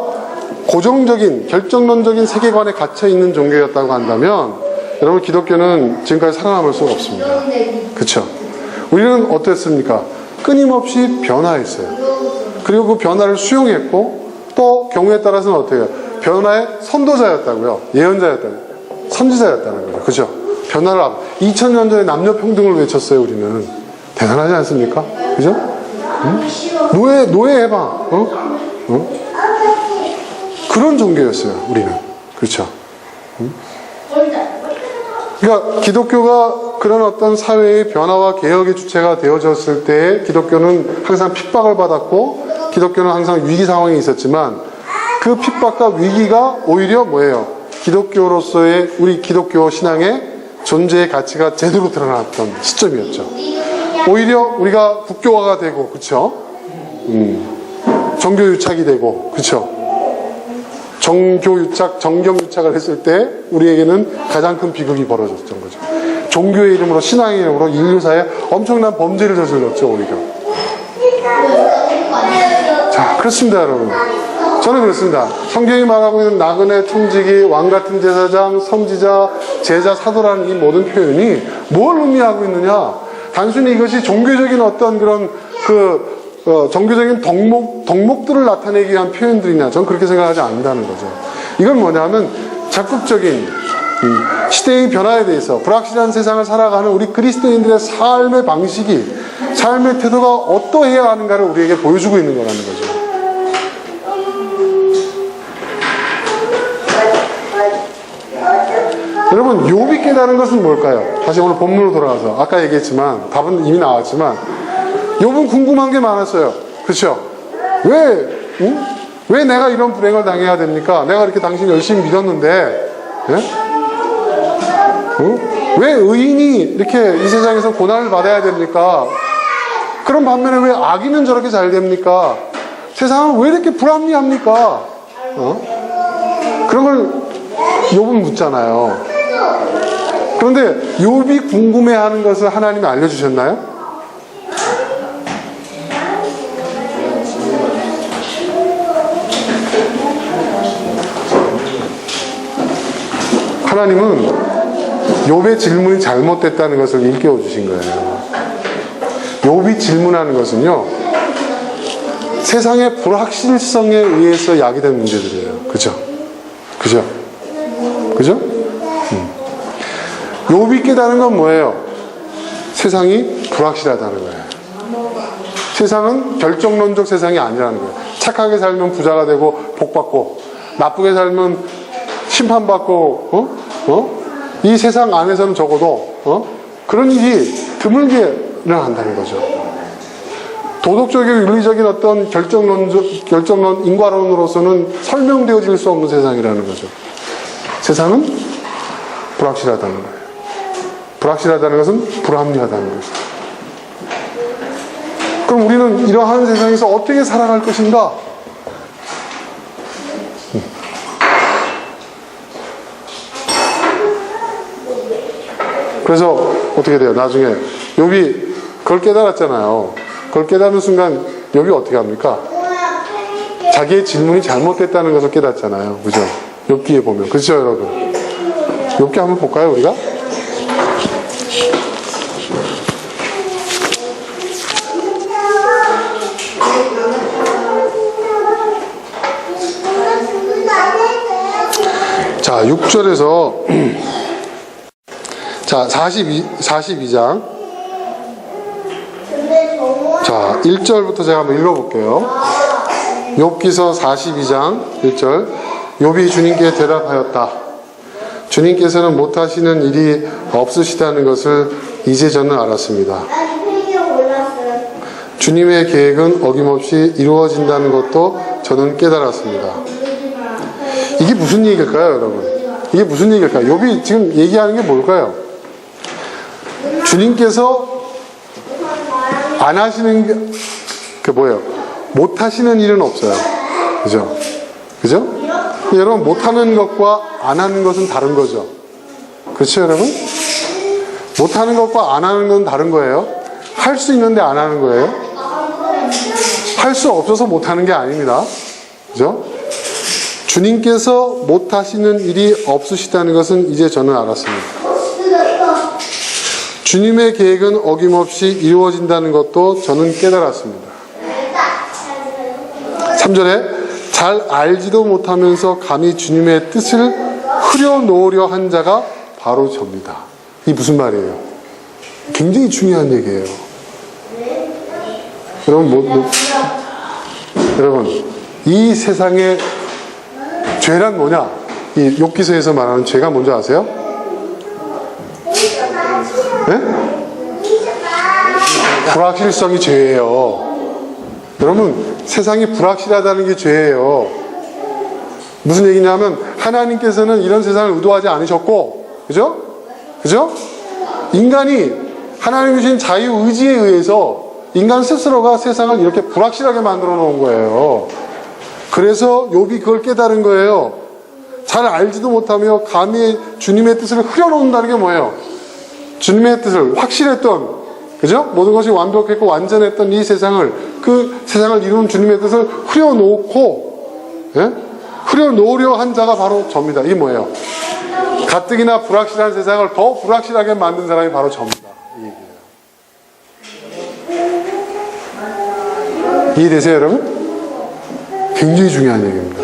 고정적인, 결정론적인 세계관에 갇혀 있는 종교였다고 한다면, 여러분 기독교는 지금까지 살아남을 수가 없습니다. 그렇죠? 우리는 어땠습니까? 끊임없이 변화했어요. 그리고 그 변화를 수용했고, 또 경우에 따라서는 어떻게 해요? 변화의 선도자였다고요. 예언자였다고요. 선지자였다는 거죠. 그죠? 변화를 2000년 전에 남녀 평등을 외쳤어요. 우리는. 대단하지 않습니까? 그죠? 응? 노예 해방. 그런 종교였어요. 우리는. 그렇죠? 응? 그러니까 기독교가 그런 어떤 사회의 변화와 개혁의 주체가 되어졌을 때 기독교는 항상 핍박을 받았고, 기독교는 항상 위기 상황이 있었지만, 그 핍박과 위기가 오히려 뭐예요? 기독교로서의 우리 기독교 신앙의 존재의 가치가 제대로 드러났던 시점이었죠. 오히려 우리가 국교화가 되고, 그쵸? 정교유착이 되고, 그쵸? 정경유착을 했을 때 우리에게는 가장 큰 비극이 벌어졌던 거죠. 종교의 이름으로, 신앙의 이름으로 인류사에 엄청난 범죄를 저질렀죠, 우리가. 자, 그렇습니다, 여러분. 저는 그렇습니다. 성경이 말하고 있는 나그네, 청지기, 왕같은 제사장, 선지자, 제자, 사도라는 이 모든 표현이 뭘 의미하고 있느냐? 단순히 이것이 종교적인 어떤 그런 종교적인 덕목들을 나타내기 위한 표현들이냐? 저는 그렇게 생각하지 않는다는 거죠. 이건 뭐냐면 적극적인 시대의 변화에 대해서 불확실한 세상을 살아가는 우리 그리스도인들의 삶의 방식이, 삶의 태도가 어떠해야 하는가를 우리에게 보여주고 있는 거라는 거죠. 여러분, 욥이 깨달은 것은 뭘까요? 다시 오늘 본문으로 돌아가서 아까 얘기했지만 답은 이미 나왔지만 욥은 궁금한 게 많았어요. 그렇죠? 왜 내가 이런 불행을 당해야 됩니까? 내가 이렇게 당신 열심히 믿었는데, 왜 의인이 이렇게 이 세상에서 고난을 받아야 됩니까? 그런 반면에 왜 악인은 저렇게 잘 됩니까? 세상은 왜 이렇게 불합리합니까? 그런 걸 욥은 묻잖아요. 그런데 욥이 궁금해하는 것을 하나님이 알려주셨나요? 하나님은 욥의 질문이 잘못됐다는 것을 일깨워 주신 거예요. 욥이 질문하는 것은요, 세상의 불확실성에 의해서 야기된 문제들이에요. 그죠? 욥이 깨달은 건 뭐예요? 세상이 불확실하다는 거예요. 세상은 결정론적 세상이 아니라는 거예요. 착하게 살면 부자가 되고 복받고, 나쁘게 살면 심판받고, 이 세상 안에서는 적어도 그런 일이 드물게 일어난다는 거죠. 도덕적이고 윤리적인 어떤 결정론, 인과론으로서는 설명되어질 수 없는 세상이라는 거죠. 세상은 불확실하다는 거예요. 불확실하다는 것은 불합리하다는 거예요. 그럼 우리는 이러한 세상에서 어떻게 살아갈 것인가? 그래서 어떻게 돼요? 나중에 욥이 그걸 깨달았잖아요. 그걸 깨달은 순간 욥이 어떻게 합니까? 자기의 질문이 잘못됐다는 것을 깨닫잖아요. 그죠? 욥기에 보면. 그렇죠, 여러분? 욥기 한번 볼까요, 우리가? 자, 6절에서 자, 42장. 자, 1절부터 제가 한번 읽어볼게요. 욥기서 42장 1절. 욥이 주님께 대답하였다. 주님께서는 못하시는 일이 없으시다는 것을 이제 저는 알았습니다. 주님의 계획은 어김없이 이루어진다는 것도 저는 깨달았습니다. 이게 무슨 얘기일까요, 여러분? 이게 무슨 얘기일까요? 욥이 지금 얘기하는 게 뭘까요? 주님께서 안 하시는 게, 그 뭐예요? 못 하시는 일은 없어요. 그죠? 여러분, 못 하는 것과 안 하는 것은 다른 거죠. 그렇죠, 여러분? 못 하는 것과 안 하는 건 다른 거예요. 할 수 있는데 안 하는 거예요. 할 수 없어서 못 하는 게 아닙니다. 그죠? 주님께서 못 하시는 일이 없으시다는 것은 이제 저는 알았습니다. 주님의 계획은 어김없이 이루어진다는 것도 저는 깨달았습니다. 3절에 잘 알지도 못하면서 감히 주님의 뜻을 흐려놓으려 한 자가 바로 접니다. 이게 무슨 말이에요? 굉장히 중요한 얘기예요. 여러분, 이 세상의 죄란 뭐냐? 이 욥기서에서 말하는 죄가 뭔지 아세요? 네? 불확실성이 죄예요. 여러분, 세상이 불확실하다는 게 죄예요. 무슨 얘기냐면 하나님께서는 이런 세상을 의도하지 않으셨고, 그죠? 인간이 하나님이 주신 자유의지에 의해서 인간 스스로가 세상을 이렇게 불확실하게 만들어 놓은 거예요. 그래서 욥이 그걸 깨달은 거예요. 잘 알지도 못하며 감히 주님의 뜻을 흐려놓는다는 게 뭐예요? 주님의 뜻을 확실했던, 그죠? 모든 것이 완벽했고 완전했던 이 세상을, 그 세상을 이루는 주님의 뜻을 흐려놓고, 흐려놓으려 한 자가 바로 저입니다. 이게 뭐예요? 가뜩이나 불확실한 세상을 더 불확실하게 만든 사람이 바로 저입니다. 이 얘기예요. 이해되세요, 여러분? 굉장히 중요한 얘기입니다.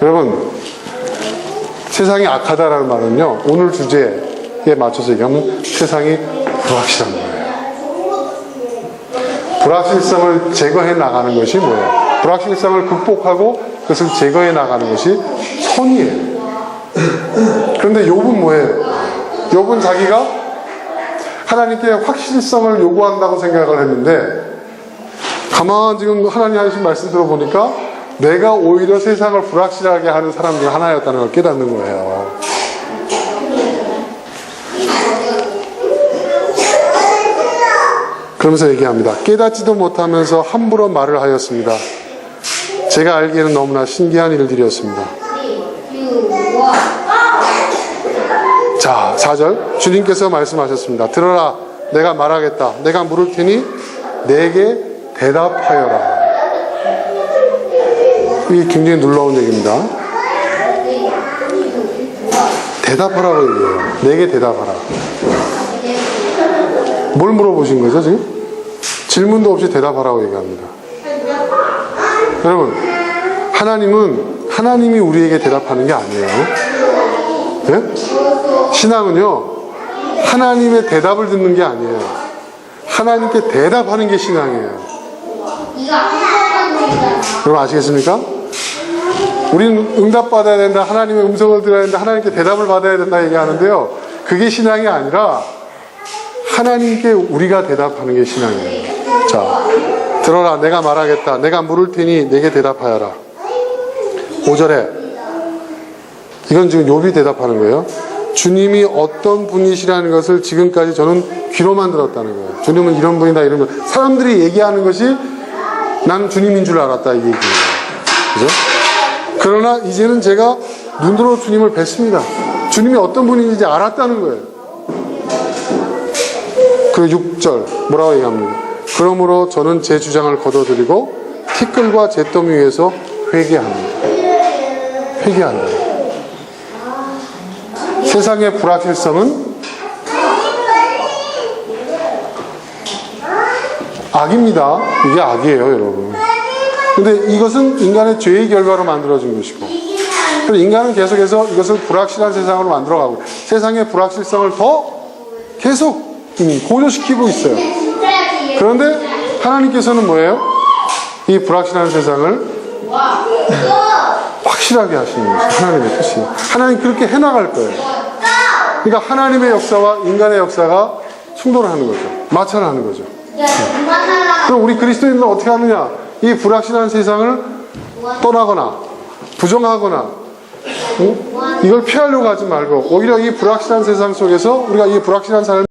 여러분, 세상이 악하다라는 말은요, 오늘 주제에 맞춰서 얘기하면 세상이 불확실한 거예요. 불확실성을 제거해 나가는 것이 뭐예요? 불확실성을 극복하고 그것을 제거해 나가는 것이 선이에요. 그런데 욥은 뭐예요? 욥은 자기가 하나님께 확실성을 요구한다고 생각을 했는데, 가만 지금 하나님 하신 말씀 들어보니까 내가 오히려 세상을 불확실하게 하는 사람 중에 하나였다는 걸 깨닫는 거예요. 그러면서 얘기합니다. 깨닫지도 못하면서 함부로 말을 하였습니다. 제가 알기에는 너무나 신기한 일들이었습니다. 자, 4절 주님께서 말씀하셨습니다. 들어라, 내가 말하겠다. 내가 물을 테니 내게 대답하여라. 이게 굉장히 놀라운 얘기입니다. 대답하라고 얘기해요. 내게 대답하라. 뭘 물어보신 거죠 지금? 질문도 없이 대답하라고 얘기합니다. 여러분, 하나님이 우리에게 대답하는 게 아니에요. 네? 신앙은요, 하나님의 대답을 듣는 게 아니에요. 하나님께 대답하는 게 신앙이에요. 여러분 아시겠습니까? 우리는 응답받아야 된다, 하나님의 음성을 들어야 된다, 하나님께 대답을 받아야 된다 얘기하는데요, 그게 신앙이 아니라 하나님께 우리가 대답하는 게 신앙이에요. 자, 들어라, 내가 말하겠다. 내가 물을 테니 내게 대답하여라. 5절에 이건 지금 욥이 대답하는 거예요. 주님이 어떤 분이시라는 것을 지금까지 저는 귀로만 들었다는 거예요. 주님은 이런 분이다, 이런 분. 사람들이 얘기하는 것이 나는 주님인 줄 알았다, 이 얘기예요. 그죠? 그러나 이제는 제가 눈으로 주님을 뵀습니다. 주님이 어떤 분인지 알았다는 거예요. 그 6절 뭐라고 얘기합니까? 그러므로 저는 제 주장을 거둬들이고 티끌과 잿더미 위에서 회개합니다. 회개한다. 세상의 불확실성은 악입니다. 이게 악이에요, 여러분. 근데 이것은 인간의 죄의 결과로 만들어진 것이고, 그리고 인간은 계속해서 이것을 불확실한 세상으로 만들어가고, 세상의 불확실성을 더 계속 고조시키고 있어요. 그런데 하나님께서는 뭐예요? 이 불확실한 세상을 확실하게 하시는 거예요. 하나님의 뜻이. 하나님 그렇게 해나갈 거예요. 그러니까 하나님의 역사와 인간의 역사가 충돌하는 거죠. 마찰하는 거죠. 그럼 우리 그리스도인들은 어떻게 하느냐? 이 불확실한 세상을 떠나거나 부정하거나 이걸 피하려고 하지 말고, 오히려 이 불확실한 세상 속에서 우리가 이 불확실한 삶을